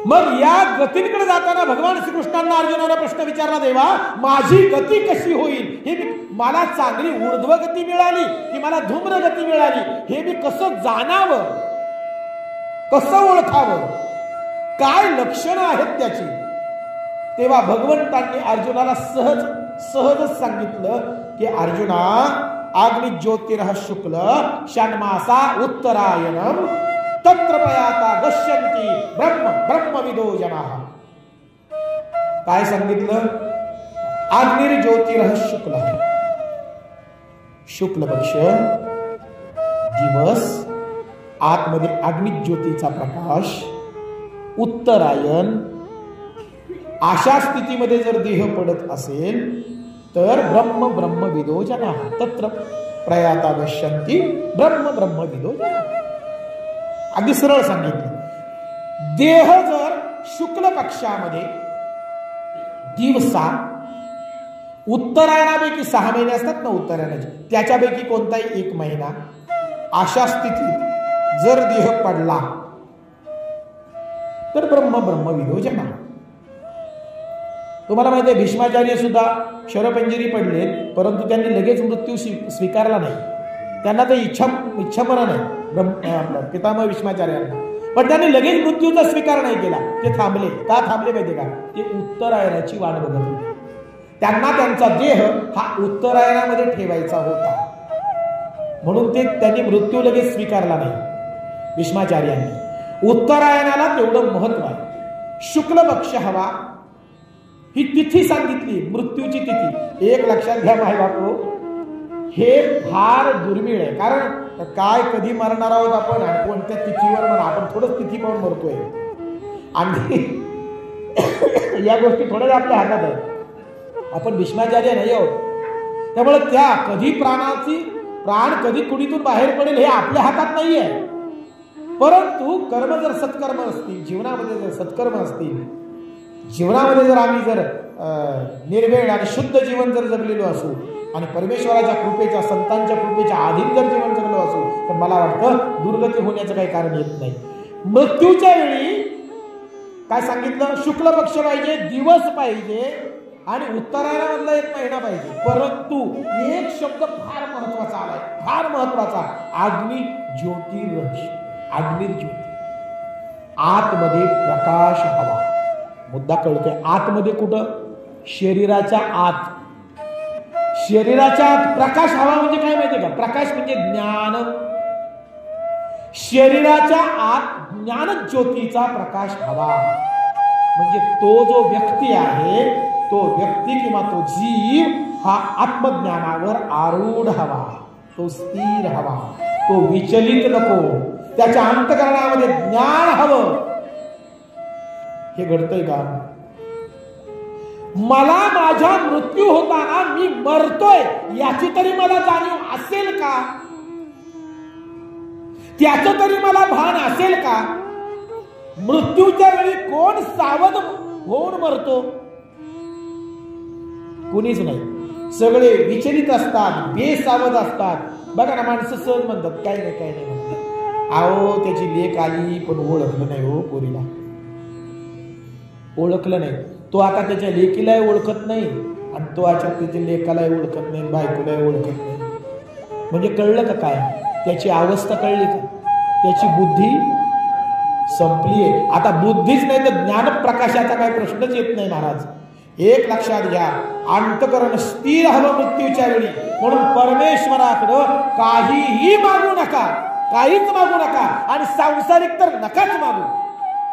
मग या गतींकडे जाताना भगवान श्रीकृष्णांना अर्जुनाला प्रश्न विचारला, देवा माझी गती कशी होईल? हे मला चांगली ऊर्ध्व गती मिळाली की मला धूम्र गती मिळाली हे मी कसं जाणावं, कसं ओळखावं, काय लक्षणं आहेत त्याची? तेव्हा भगवंतांनी अर्जुनाला सहजच सांगितलं की अर्जुना अग्नि ज्योतिरः शुक्ल षण्मासा उत्तरायणम तत्र प्रयाता गच्छन्ति ब्रह्म ब्रह्मविदो जनाः. काय सांगितलं? अग्निर्ज्योतिरः शुक्ल, शुक्ल पक्ष दिवस, आतमध्ये अग्निज्योतीचा प्रकाश, उत्तरायण, अशा स्थितीमध्ये जर देह पडत असेल तर ब्रह्म ब्रह्मविदो जनाः तत्र प्रयाता गच्छन्ति ब्रह्म ब्रह्मविदो जनाः. अगदी सरळ सांगितलं. देह जर शुक्ल पक्षामध्ये दिवसा, उत्तरायणापैकी 6 महिने असतात ना उत्तरायणाचे, त्याच्यापैकी कोणताही 1 महिना, अशा स्थितीत जर देह पडला तर ब्रह्म ब्रह्मविदो जनाः. तुम्हाला माहिती आहे भीष्माचार्य सुद्धा शरपंजरी पडले परंतु त्यांनी लगेच मृत्यू स्वीकारला नाही. त्यांना तर इच्छामरण आहे पितामह भीष्माचार्यांना, पण त्यांनी लगेच मृत्यूचा स्वीकार नाही केला. ते थांबले. का थांबले माहिती का? ते उत्तरायणाची वाट बघत होते. त्यांना त्यांचा देह हा उत्तरायणामध्ये ठेवायचा होता म्हणून त्यांनी मृत्यू लगेच स्वीकारला नाही भीष्माचार्यांनी. उत्तरायणाला तेवढं महत्व आहे. शुक्ल पक्ष हवा ही तिथी सांगितली, मृत्यूची तिथी. एक लक्षात घ्या माय बापू, हे फार दुर्मिळ आहे. कारण काय कधी मरणार आहोत आपण आणि कोणत्या तिथीवर म्हणा, आपण थोडंच तिथी पाहून मरतोय आणि या गोष्टी थोड्या आपल्या हातात आहेत. आपण भीष्माचार्य नाही आहोत, त्यामुळे त्या कधी प्राण कधी कुणीतून बाहेर पडेल हे आपल्या हातात नाही आहे. परंतु कर्म जर सत्कर्म असतील, जीवनामध्ये जर सत्कर्म असतील, जीवनामध्ये जर आम्ही जर निर्भेळ आणि शुद्ध जीवन जर जगलेलो असू आणि परमेश्वराच्या कृपेच्या, संतांच्या कृपेच्या अधीन जर जीवन जगलो असू, तर मला वाटतं दुर्गती होण्याचं काही कारण येत नाही. मृत्यूच्या वेळी काय सांगितलं? शुक्ल पक्ष पाहिजे, दिवस पाहिजे आणि उत्तरायणामधला एक महिना पाहिजे. परंतु एक शब्द फार महत्वाचा आलाय, फार महत्वाचा. अग्नि ज्योतिर्रश्मी, अग्निर्ज्योती. आतमध्ये प्रकाश हवा. मुद्दा कळतोय? आतमध्ये कुठं? शरीराच्या आत. शरीराच्या आत प्रकाश हवा म्हणजे काय माहितीये का? प्रकाश म्हणजे ज्ञान. शरीराच्या आत ज्ञान ज्योतीचा प्रकाश हवा. म्हणजे तो जो व्यक्ती आहे, तो व्यक्ती किंवा तो जीव हा आत्मज्ञानावर आरूढ हवा, तो स्थिर हवा, तो विचलित नको. त्याच्या अंतःकरणामध्ये ज्ञान हवं. हे घडतंय का? मला माझा मृत्यू होताना मी मरतोय याची तरी मला जाणीव असेल का? त्याचं तरी मला भान असेल का? मृत्यूच्या वेळी कोण सावध होऊन मरतो? कुणीच नाही. सगळे विचलित असतात, बेसावध असतात. बघा ना, माणसं सहज म्हणतात काय नाही काय नाही म्हणतात. अहो त्याची लेक आली पण ओळखलं नाही हो पोरीला, ओळखलं नाही. तो आता त्याच्या लेकीलाही ओळखत नाही आणि तो आता त्याच्या लेकालाही ओळखत नाही, बायकोलाही ओळखत नाही. म्हणजे कळलं का काय? त्याची अवस्था कळली का? त्याची बुद्धी संपली आहे. आता बुद्धीच नाही तर ज्ञान प्रकाशाचा काही प्रश्नच येत नाही महाराज. एक लक्षात घ्या, अंतःकरण स्थिर हवं मृत्यूच्या वेळी. म्हणून परमेश्वराकडं काहीही मागू नका, काहीच मागू नका. आणि सांसारिक तर नकाच मागू.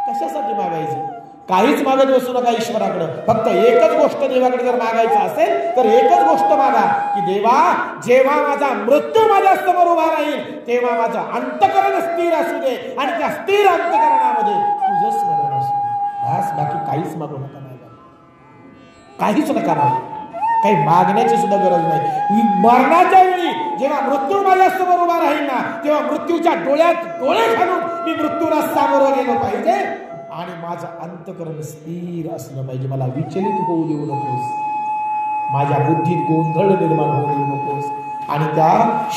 कशासाठी मागायचं? काहीच मागत बसू नका ईश्वराकडे. फक्त एकच गोष्ट देवाकडे जर मागायचं असेल तर एकच गोष्ट मागा की देवा, जेव्हा माझा मृत्यू माझ्या समोर उभा राहील तेव्हा माझं अंतःकरण स्थिर असू दे आणि त्या स्थिर अंतःकरणामध्ये तुझं स्मरण असू दे. बस, बाकी काहीच मागू नका. काहीच नका मागू. काही मागण्याची सुद्धा गरज नाही. मरणाच्या वेळी जेव्हा मृत्यू माझ्या समोर उभा राहील ना, तेव्हा मृत्यूच्या डोळ्यात डोळे घालून मी मृत्यूला सामोरं गेलो पाहिजे आणि माझं अंतःकरण स्थिर असलं पाहिजे. मला विचलित होऊ देऊ नकोस, माझ्या बुद्धीत गोंधळ निर्माण होऊ देऊ नकोस. आणि त्या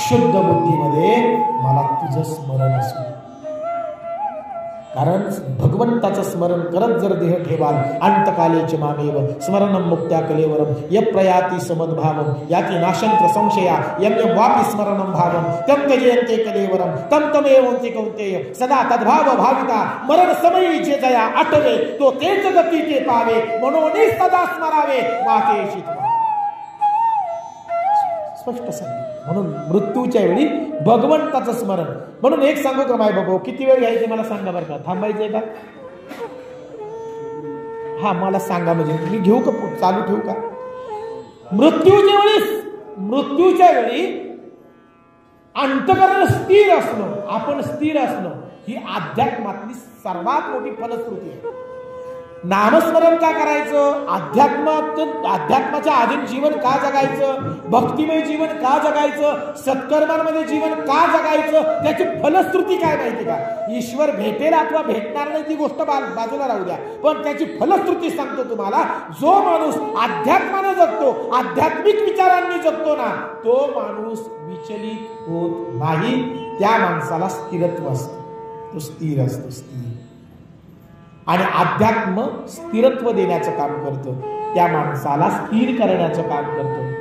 शुद्ध बुद्धीमध्ये मला तुझं स्मरण असू. कारण भगवंताचं स्मरण करत जर देह ठेवाल, अंतकालेच मामेव स्मरणं मुक्त्या कलेवरम यप्रयाती समद्भावम याती नाशंत्र संशया यम यम वापि स्मरणं भावम तम त्यजयन्ते कलेवरम तम तमेवंति कौंतेय सदा तद्भाव भाविता मरण समयी जे जया आठवे तो तेच गती ते पावे म्हणून सदा स्मरावे मातेशी. स्पष्ट सांगितलं. म्हणून मृत्यूच्या वेळी भगवंताचं स्मरण. म्हणून एक सांगू का माय बाबा, किती वेळ घ्यायचे मला सांगा बरं का? थांबायचंय का? हा मला सांगा, म्हणजे मी घेऊ का, चालू ठेवू का? मृत्यूच्या वेळी अंतःकरण स्थिर असणं, आपण स्थिर असणं ही अध्यात्मातली सर्वात मोठी फलश्रुती आहे. नामस्मरण का करायचं? अध्यात्माच्या अधीन जीवन का जगायचं? भक्तिमय जीवन का जगायचं? सत्कर्मांमध्ये जीवन का जगायचं? त्याची फलश्रुती काय माहिती का? ईश्वर भेटेल अथवा भेटणार नाही ती गोष्ट बाजूला राहू द्या, पण त्याची फलश्रुती सांगतो तुम्हाला. जो माणूस अध्यात्मानं जगतो, आध्यात्मिक विचारांनी जगतो ना, तो माणूस विचलित होत नाही. त्या माणसाला स्थिरत्व असतं, तो स्थिर असतो, स्थिर. आणि अध्यात्म स्थिरत्व देण्याचं काम करतं, त्या माणसाला स्थिर करण्याचं काम करतं.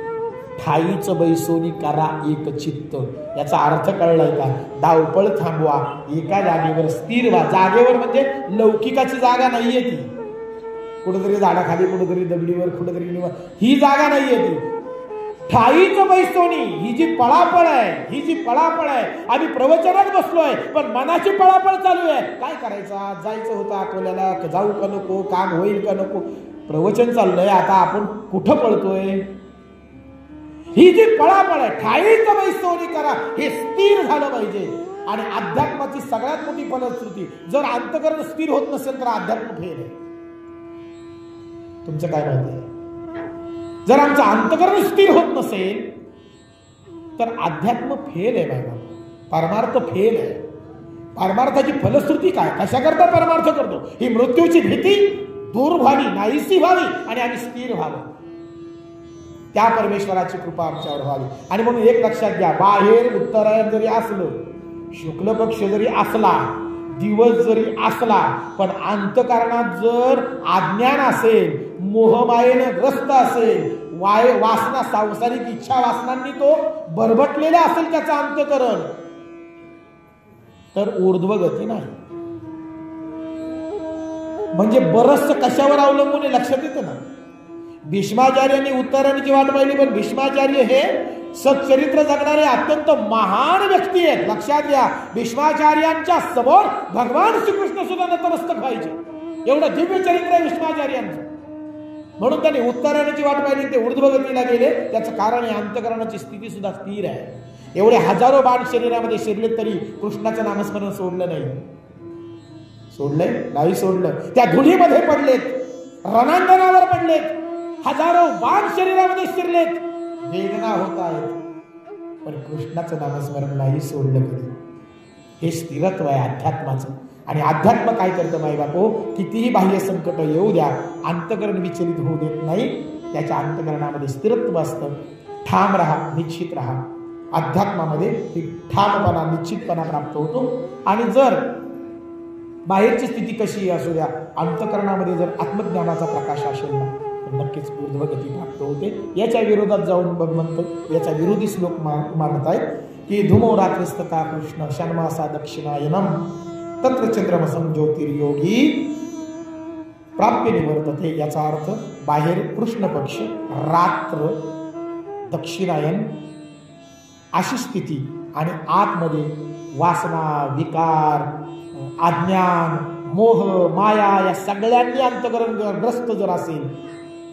ठाईचं बैसोनी करा एक चित्त, याचा अर्थ कळलाय का? धावपळ थांबवा, एका जागेवर स्थिर व्हा. जागेवर म्हणजे लौकिकाची जागा नाहीये ती, कुठेतरी झाडाखाली, कुठेतरी दगडीवर, कुठेतरी ही जागा नाहीये ती. ठाईचं बैसोनी, ही जी पळापळ आहे, ही जी पळापळ आहे. आम्ही प्रवचनात बसलोय पण मनाची पळापळ चालू आहे. काय करायचा? जायचं होतं अकोल्याला, जाऊ का नको? काम होईल का नको? प्रवचन चाललंय, आता आपण कुठं पळतोय? ही जी पळापळ आहे, ठाईचं बैसोनी करा, हे स्थिर झालं पाहिजे. आणि अध्यात्माची सगळ्यात मोठी फलश्रुती, जर अंतःकरण स्थिर होत नसेल तर अध्यात्म फेल आहे. तुमचं काय माहिती आहे? जर आमचं अंतःकरण स्थिर होत नसेल तर अध्यात्म फेल आहे बाबा, परमार्थ फेल आहे. परमार्थाची फलश्रुती काय, कशाकरता परमार्थ करतो, ही मृत्यूची भीती दूर व्हावी, नाहीसी व्हावी आणि आम्ही स्थिर व्हावं, त्या परमेश्वराची कृपा आमच्यावर व्हावी. आणि म्हणून एक लक्षात घ्या, बाहेर उत्तरायण जरी असलं, शुक्ल पक्ष जरी असला, दिवस जरी असला, पण अंतःकरणात जर अज्ञान असेल, मोहमायेने ग्रस्त असेल, वासना सांसारिक इच्छा वासनांनी तो बरबटलेला असेल त्याचा अंतःकरण, तर ऊर्ध्वगती नाही. म्हणजे बरंच कशावर अवलंबून आहे लक्षात येतं ना. भीष्माचार्यांनी उत्तरायणाची वाट पाहिली, पण भीष्माचार्य हे सच्चरित्र जगणारे अत्यंत महान व्यक्ती आहेत. लक्षात घ्या, भीष्माचार्यांच्या समोर भगवान श्रीकृष्ण सुद्धा नतमस्तक व्हायचे, एवढं दिव्य चरित्र आहे भीष्माचार्यांचं. म्हणून त्यांनी उत्तरायणाची वाट पाहिली, ते ऊर्ध्वगतीला गेले. त्याचं कारण आहे अंतःकरणाची स्थिती सुद्धा स्थिर आहे. एवढे हजारो बाण शरीरामध्ये शिरले तरी कृष्णाचं नामस्मरण सोडलं नाही. सोडलंय नाही सोडलं. त्या धुळीमध्ये पडलेत, रणांगणावर पडलेत, हजारो बाण शरीरामध्ये शिरलेत, वेदना होत आहेत, पण कृष्णाचं नामस्मरण नाही सोडलं कधी. हे स्थिरत्व आहे अध्यात्माचं. आणि अध्यात्म काय करतं माई बापो, कितीही बाह्य संकट येऊ द्या, अंतःकरण विचलित होऊ देत नाही. त्याच्या अंतःकरणामध्ये स्थिरत्व असतं. ठाम राहा, निश्चित राहा. अध्यात्मामध्ये ठामपणा, निश्चितपणा प्राप्त होतो. आणि जर बाहेरची स्थिती कशी असू द्या, अंतःकरणामध्ये जर आत्मज्ञानाचा प्रकाश असेल ना, तर नक्कीच ऊर्ध्वगती प्राप्त होते. याच्या विरोधात जाऊन भगवंत याचा विरोधी श्लोक मांडतायत की धुमो रात्रिस्तथा कृष्ण षण्मासा दक्षिणायनम तत्र चंद्रमसं ज्योतिर्योगी प्राप्य निवर्तते. याचा अर्थ बाहेर कृष्ण पक्ष, रात्र, दक्षिणायन अशी स्थिती, आणि आतमध्ये वासना, विकार, अज्ञान, मोह, माया या सगळ्यांनी अंतःकरण ग्रस्त जर असेल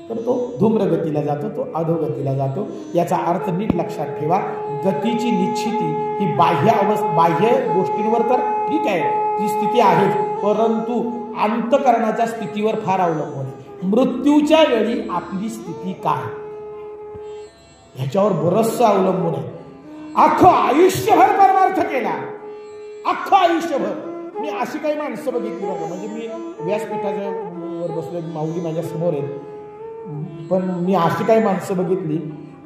तर तो धूम्रगतीला जातो, तो अधोगतीला जातो. याचा अर्थ नीट लक्षात ठेवा, गतीची निश्चिती ही बाह्य गोष्टींवर तर ठीक आहे, ती स्थिती आहे, परंतु अंतःकरणाच्या स्थितीवर फार अवलंबून आहे. मृत्यूच्या वेळी आपली स्थिती काय ह्याच्यावर बरंचसं अवलंबून आहे. अख्खं आयुष्यभर परमार्थ केला, अख्खं आयुष्यभर. मी अशी काही माणसं बघितली बघा, म्हणजे मी व्यासपीठाच्या वर बसलो, माऊली माझ्या समोर आहेत, पण मी अशी काही माणसं बघितली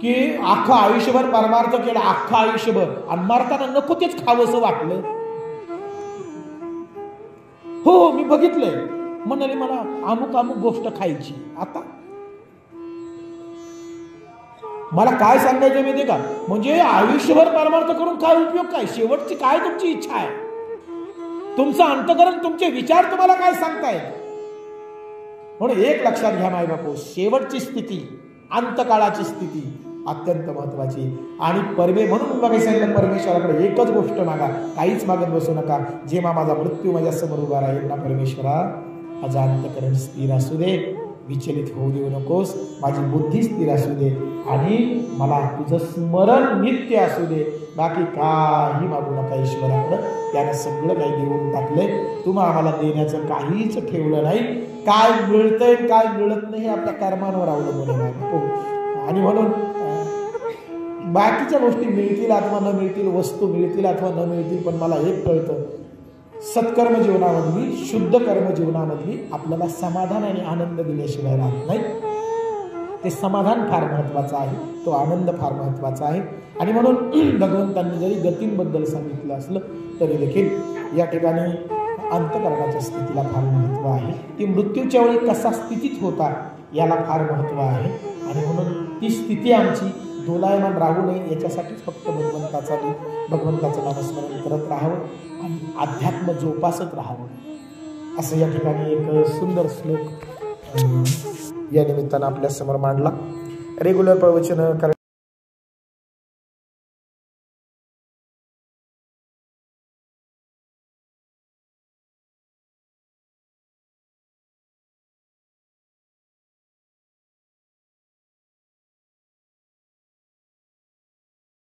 की अख्खं आयुष्यभर परमार्थ केला, अख्खं आयुष्यभर, आणि मारताना नको तेच खावंसं वाटलं. हो मी बघितलंय, म्हणाले मला अमुक अमुक गोष्ट खायची. आता मला काय सांगायचं माहितीये का, म्हणजे आयुष्यभर परमार्थ करून काय उपयोग, काय शेवटची काय तुमची इच्छा आहे, तुमचं अंतःकरण, तुमचे विचार तुम्हाला काय सांगतायत. म्हणून एक लक्षात घ्या माय बापू, शेवटची स्थिती, अंतकाळाची स्थिती अत्यंत महत्वाची. आणि म्हणून बघायला सांगितलं, परमेश्वराकडे एकच गोष्ट मागा, काहीच मागत बसू नका. जेव्हा माझा मृत्यू माझ्या समोर उभा राहील ना, परमेश्वरा माझं अंतःकरण स्थिर असू दे, विचलित होऊ देऊ नकोस, माझी बुद्धी स्थिर असू दे, आणि मला तुझं स्मरण नित्य असू दे. बाकी काही मागू नका ईश्वराकडं. त्यानं सगळं काही देऊन टाकलंय, तुम्हाला आम्हाला देण्याचं काहीच ठेवलं नाही. काय मिळतंय काय मिळत नाही आपल्या कर्मांवर अवलंबून आहे. आणि म्हणून बाकीच्या गोष्टी मिळतील अथवा न मिळतील, वस्तू मिळतील अथवा न मिळतील, पण मला एक कळतं, सत्कर्म जीवनामधली, शुद्ध कर्म जीवनामधली आपल्याला समाधान आणि आनंद दिल्याशिवाय राहत नाही. ते समाधान फार महत्वाचं आहे, तो आनंद फार महत्वाचा आहे. आणि म्हणून भगवंतांनी जरी गतींबद्दल सांगितलं असलं तरी देखील या ठिकाणी अंतःकरणाच्या स्थितीला फार महत्व आहे. ती मृत्यूच्या वेळी कसा स्थितीत होता याला फार महत्व आहे. आणि म्हणून ती स्थिती आमची दोलायमान राहू नये याच्यासाठीच फक्त भगवंताचं नामस्मरण करत राहावं आणि अध्यात्म जोपासत राहावं. असं या ठिकाणी एक सुंदर श्लोक या निमित्तानं आपल्या समोर मांडला. रेग्युलर प्रवचन